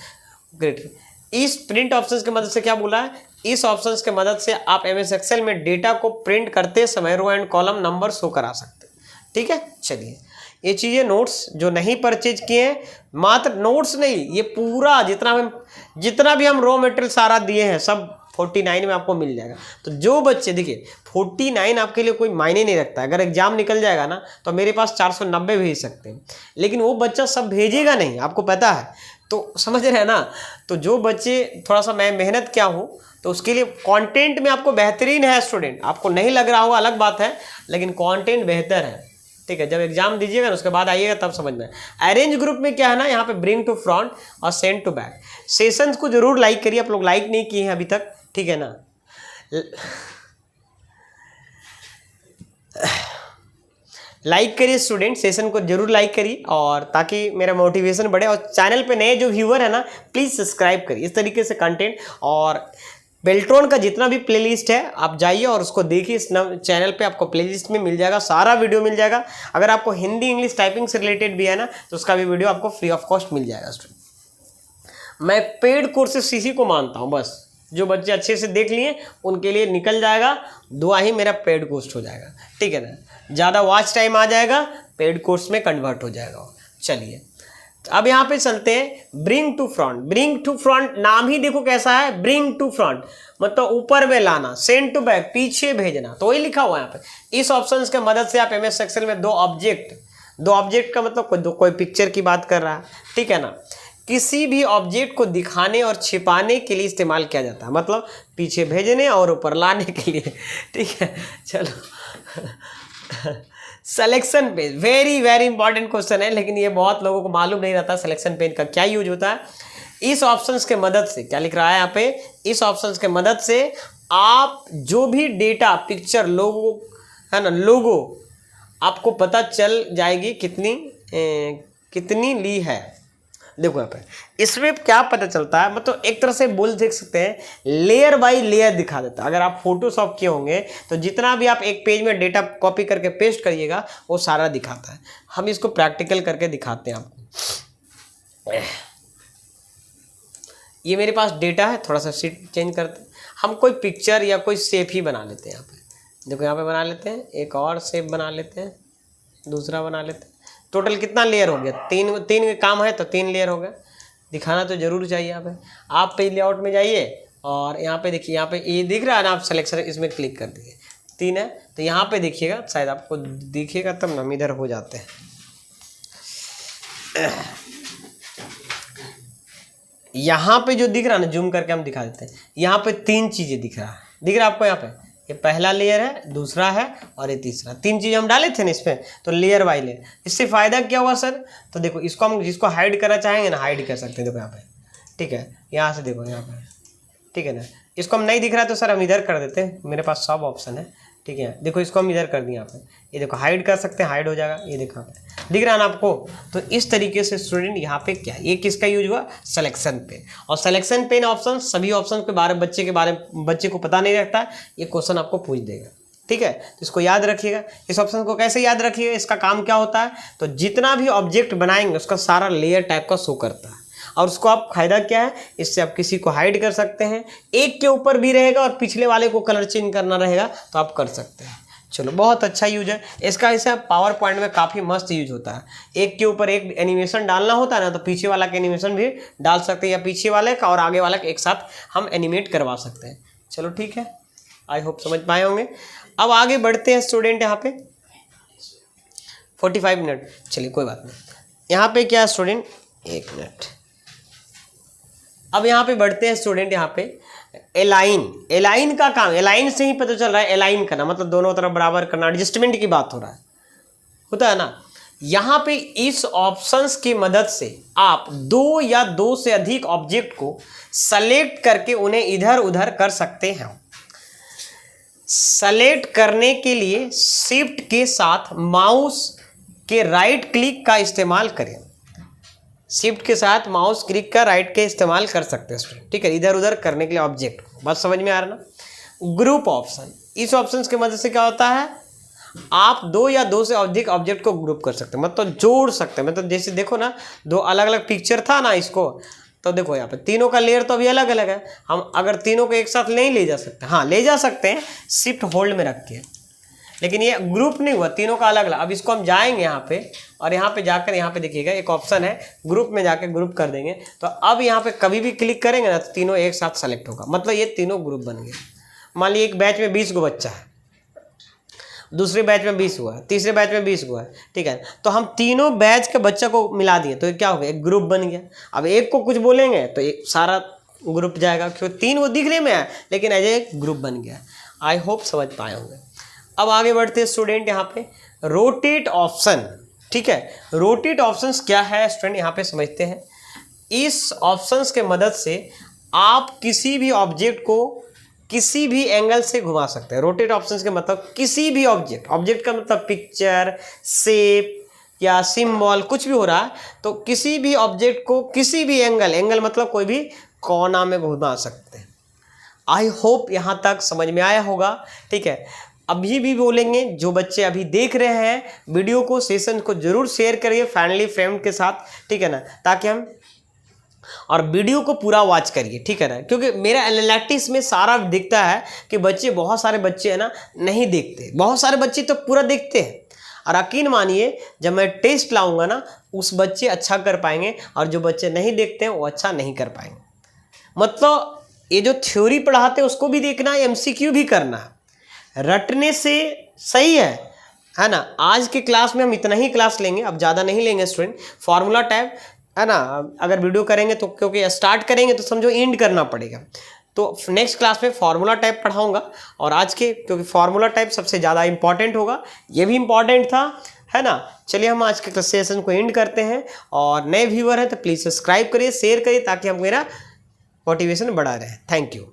ग्रेट। इस प्रिंट ऑप्शंस की मदद से क्या बोला है, इस ऑप्शंस के मदद से आप MS एक्सेल में डेटा को प्रिंट करते समय row and column number show करा सकते हैं, ठीक है। चलिए ये चीज़ें नोट्स जो नहीं परचेज किए हैं, मात्र नोट्स नहीं, ये पूरा जितना भी हम रॉ मटेरियल सारा दिए हैं सब 49 में आपको मिल जाएगा। तो जो बच्चे, देखिए 49 आपके लिए कोई मायने नहीं रखता है। अगर एग्जाम निकल जाएगा ना तो मेरे पास 490 भेज सकते हैं, लेकिन वो बच्चा सब भेजेगा नहीं, आपको पता है, तो समझ रहे हैं ना। तो जो बच्चे थोड़ा सा मैं मेहनत किया हूँ, तो उसके लिए कंटेंट में आपको बेहतरीन है स्टूडेंट, आपको नहीं लग रहा होगा अलग बात है, लेकिन कंटेंट बेहतर है, ठीक है। जब एग्जाम दीजिएगा ना उसके बाद आइएगा तब समझ में। अरेंज ग्रुप में क्या है ना, यहाँ पे ब्रिंग टू फ्रंट और सेंड टू बैक। सेशंस को जरूर लाइक करिए, आप लोग लाइक नहीं किए हैं अभी तक, ठीक है ना। लाइक करिए स्टूडेंट, सेशन को जरूर लाइक करिए, और ताकि मेरा मोटिवेशन बढ़े। और चैनल पे नए जो व्यूअर है ना, प्लीज़ सब्सक्राइब करिए इस तरीके से कंटेंट। और बेल्ट्रॉन का जितना भी प्लेलिस्ट है आप जाइए और उसको देखिए, इस चैनल पे आपको प्लेलिस्ट में मिल जाएगा, सारा वीडियो मिल जाएगा। अगर आपको हिंदी इंग्लिश टाइपिंग से रिलेटेड भी है ना, तो उसका भी वीडियो आपको फ्री ऑफ कॉस्ट मिल जाएगा स्टूडेंट। मैं पेड कोर्सेस CC को मानता हूँ, बस जो बच्चे अच्छे से देख लिए उनके लिए निकल जाएगा, दुआ ही मेरा पेड कोर्स हो जाएगा, ठीक है ना। ज़्यादा वॉच टाइम आ जाएगा, पेड कोर्स में कन्वर्ट हो जाएगा। चलिए अब यहाँ पे चलते हैं bring to front. Bring to front नाम ही देखो कैसा है, ब्रिंग टू फ्रंट मतलब ऊपर में लाना, सेंड टू बैक पीछे भेजना, तो वही लिखा हुआ है यहाँ पे। इस ऑप्शंस के मदद से आप MS एक्सेल में दो ऑब्जेक्ट का मतलब कोई पिक्चर की बात कर रहा है, ठीक है ना, किसी भी ऑब्जेक्ट को दिखाने और छिपाने के लिए इस्तेमाल किया जाता है, मतलब पीछे भेजने और ऊपर लाने के लिए, ठीक है। चलो selection page, very very important question है, लेकिन ये बहुत लोगों को मालूम नहीं रहता सिलेक्शन पेज का क्या यूज होता है। इस ऑप्शंस के मदद से क्या लिख रहा है यहाँ पे, इस ऑप्शंस के मदद से आप जो भी डेटा, पिक्चर, लोगो है ना, लोगो आपको पता चल जाएगी कितनी ली है। देखो यहाँ पे इसमें क्या पता चलता है, मतलब एक तरह से बोल देख सकते हैं, लेयर बाय लेयर दिखा देता है। अगर आप फोटोशॉप किए होंगे तो जितना भी आप एक पेज में डेटा कॉपी करके पेस्ट करिएगा वो सारा दिखाता है। हम इसको प्रैक्टिकल करके दिखाते हैं आपको। ये मेरे पास डेटा है, थोड़ा सा शीट चेंज करते हैं, हम कोई पिक्चर या कोई शेप ही बना लेते हैं। यहाँ पे देखो, यहाँ पे बना लेते हैं, एक और शेप बना लेते हैं, दूसरा बना लेते हैं। टोटल कितना लेयर हो गया, तीन काम है तो 3 लेयर हो गया। दिखाना तो जरूर चाहिए। यहाँ पे आप पेज लेआउट में जाइए और यहाँ पे देखिए, यहाँ पे ये दिख रहा है ना, आप सिलेक्शन इसमें क्लिक कर दीजिए, 3 है तो यहाँ पे देखिएगा, शायद आपको दिखेगा तब हम इधर हो जाते हैं। यहाँ पे जो दिख रहा है ना, जूम करके हम दिखा देते हैं, यहाँ पे 3 चीज़ें दिख रहा है आपको। यहाँ पे ये पहला लेयर है, दूसरा है और ये तीसरा, 3 चीज़ें हम डाले थे ना इसमें, तो लेयर बाय लेयर। इससे फ़ायदा क्या हुआ सर, तो देखो इसको हम जिसको हाइड करना चाहेंगे ना, हाइड कर सकते हैं। देखो यहाँ पे, ठीक है, यहाँ से देखो यहाँ पे, ठीक है ना। इसको हम नहीं दिख रहा है तो सर हम इधर कर देते हैं, मेरे पास सब ऑप्शन है, ठीक है। देखो इसको हम इधर कर दिए यहाँ पे, ये देखो हाइड कर सकते हैं, हाइड हो जाएगा। ये देखो यहाँ पे दिख रहा है ना आपको। तो इस तरीके से स्टूडेंट यहाँ पे क्या, ये किसका यूज हुआ, सिलेक्शन पेन। और सिलेक्शन पेन ऑप्शन, सभी ऑप्शन के बारे में बच्चे को पता नहीं रहता है, ये क्वेश्चन आपको पूछ देगा, ठीक है। तो इसको याद रखिएगा। इस ऑप्शन को कैसे याद रखिएगा, इसका काम क्या होता है, तो जितना भी ऑब्जेक्ट बनाएंगे उसका सारा लेयर टाइप का शो करता है। और उसको आप फायदा क्या है, इससे आप किसी को हाइड कर सकते हैं, एक के ऊपर भी रहेगा और पिछले वाले को कलर चेंज करना रहेगा तो आप कर सकते हैं। चलो बहुत अच्छा यूज है इसका, ऐसा पावर पॉइंट में काफ़ी मस्त यूज होता है। एक के ऊपर एक एनिमेशन डालना होता है ना, तो पीछे वाला का एनिमेशन भी डाल सकते हैं, या पीछे वाले का और आगे वाला का एक साथ हम एनिमेट करवा सकते हैं। चलो ठीक है, आई होप समझ पाए होंगे। अब आगे बढ़ते हैं स्टूडेंट, यहाँ पे 45 मिनट, चलिए कोई बात नहीं। यहाँ पे क्या स्टूडेंट, 1 मिनट। अब यहाँ पे बढ़ते हैं स्टूडेंट, यहाँ पे एलाइन का काम, एलाइन से ही पता चल रहा है, एलाइन करना मतलब दोनों तरफ बराबर करना, एडजस्टमेंट की बात हो रहा है, होता है ना। यहाँ पे इस ऑप्शंस की मदद से आप 2 या 2 से अधिक ऑब्जेक्ट को सेलेक्ट करके उन्हें इधर उधर कर सकते हैं। सेलेक्ट करने के लिए शिफ्ट के साथ माउस के राइट क्लिक का इस्तेमाल करें। शिफ्ट के साथ माउस क्लिक का राइट के इस्तेमाल कर सकते हैं, ठीक है, इधर उधर करने के लिए ऑब्जेक्ट को। बात समझ में आ रहा ना। ग्रुप ऑप्शन, इस ऑप्शन की मदद से क्या होता है, आप 2 या 2 से अधिक ऑब्जेक्ट को ग्रुप कर सकते हैं, मतलब जोड़ सकते हैं। मतलब जैसे देखो ना, 2 अलग अलग पिक्चर था ना, इसको तो देखो यहाँ पे तीनों का लेयर तो अभी अलग अलग है, हम अगर तीनों को एक साथ नहीं ले जा सकते, हाँ ले जा सकते हैं शिफ्ट होल्ड में रख के, लेकिन ये ग्रुप नहीं हुआ, तीनों का अलग अलग। अब इसको हम जाएंगे यहाँ पे, और यहाँ पे जाकर यहाँ पे देखिएगा एक ऑप्शन है ग्रुप में, जाकर ग्रुप कर देंगे तो अब यहाँ पे कभी भी क्लिक करेंगे ना तो तीनों एक साथ सेलेक्ट होगा, मतलब ये तीनों ग्रुप बन गए। मान लीजिए एक बैच में 20 गो बच्चा है, दूसरे बैच में 20 हुआ है, तीसरे बैच में 20 हुआ है, ठीक है, तो हम तीनों बैच के बच्चा को मिला दिए तो क्या हो गया, एक ग्रुप बन गया। अब एक को कुछ बोलेंगे तो एक सारा ग्रुप जाएगा, क्योंकि 3 वो दिखने में है लेकिन एज ए ग्रुप बन गया। आई होप समझ पाए होंगे। अब आगे बढ़ते हैं स्टूडेंट, यहाँ पे रोटेट ऑप्शन, ठीक है, रोटेट ऑप्शंस क्या है स्टूडेंट, यहाँ पे समझते हैं। इस ऑप्शंस के मदद से आप किसी भी ऑब्जेक्ट को किसी भी एंगल से घुमा सकते हैं। रोटेट ऑप्शंस के मतलब किसी भी ऑब्जेक्ट का मतलब पिक्चर, शेप या सिंबल कुछ भी हो रहा है, तो किसी भी ऑब्जेक्ट को किसी भी एंगल मतलब कोई भी कोना में घुमा सकते हैं। आई होप यहाँ तक समझ में आया होगा, ठीक है। अभी भी बोलेंगे, जो बच्चे अभी देख रहे हैं वीडियो को, सेशन को जरूर शेयर करिए फैमिली फ्रेंड के साथ, ठीक है ना, ताकि हम, और वीडियो को पूरा वॉच करिए, ठीक है ना, क्योंकि मेरा एनालिटिक्स में सारा दिखता है कि बच्चे, बहुत सारे बच्चे है ना नहीं देखते, बहुत सारे बच्चे तो पूरा देखते हैं। और यकीन मानिए जब मैं टेस्ट लाऊंगा ना, उस बच्चे अच्छा कर पाएंगे, और जो बच्चे नहीं देखते हैं वो अच्छा नहीं कर पाएंगे। मतलब ये जो थ्योरी पढ़ाते हैं उसको भी देखना है, MCQ भी करना है, रटने से सही है ना। आज के क्लास में हम इतना ही क्लास लेंगे, अब ज़्यादा नहीं लेंगे स्टूडेंट। फार्मूला टाइप है ना, अगर वीडियो करेंगे तो, क्योंकि स्टार्ट करेंगे तो समझो एंड करना पड़ेगा, तो नेक्स्ट क्लास में फार्मूला टाइप पढ़ाऊंगा। और आज के, क्योंकि फार्मूला टाइप सबसे ज़्यादा इंपॉर्टेंट होगा, ये भी इंपॉर्टेंट था, है ना। चलिए हम आज के सेशन को एंड करते हैं, और नए व्यूअर हैं तो प्लीज़ सब्सक्राइब करिए, शेयर करिए, ताकि हम मेरा मोटिवेशन बढ़ा रहे। Thank you.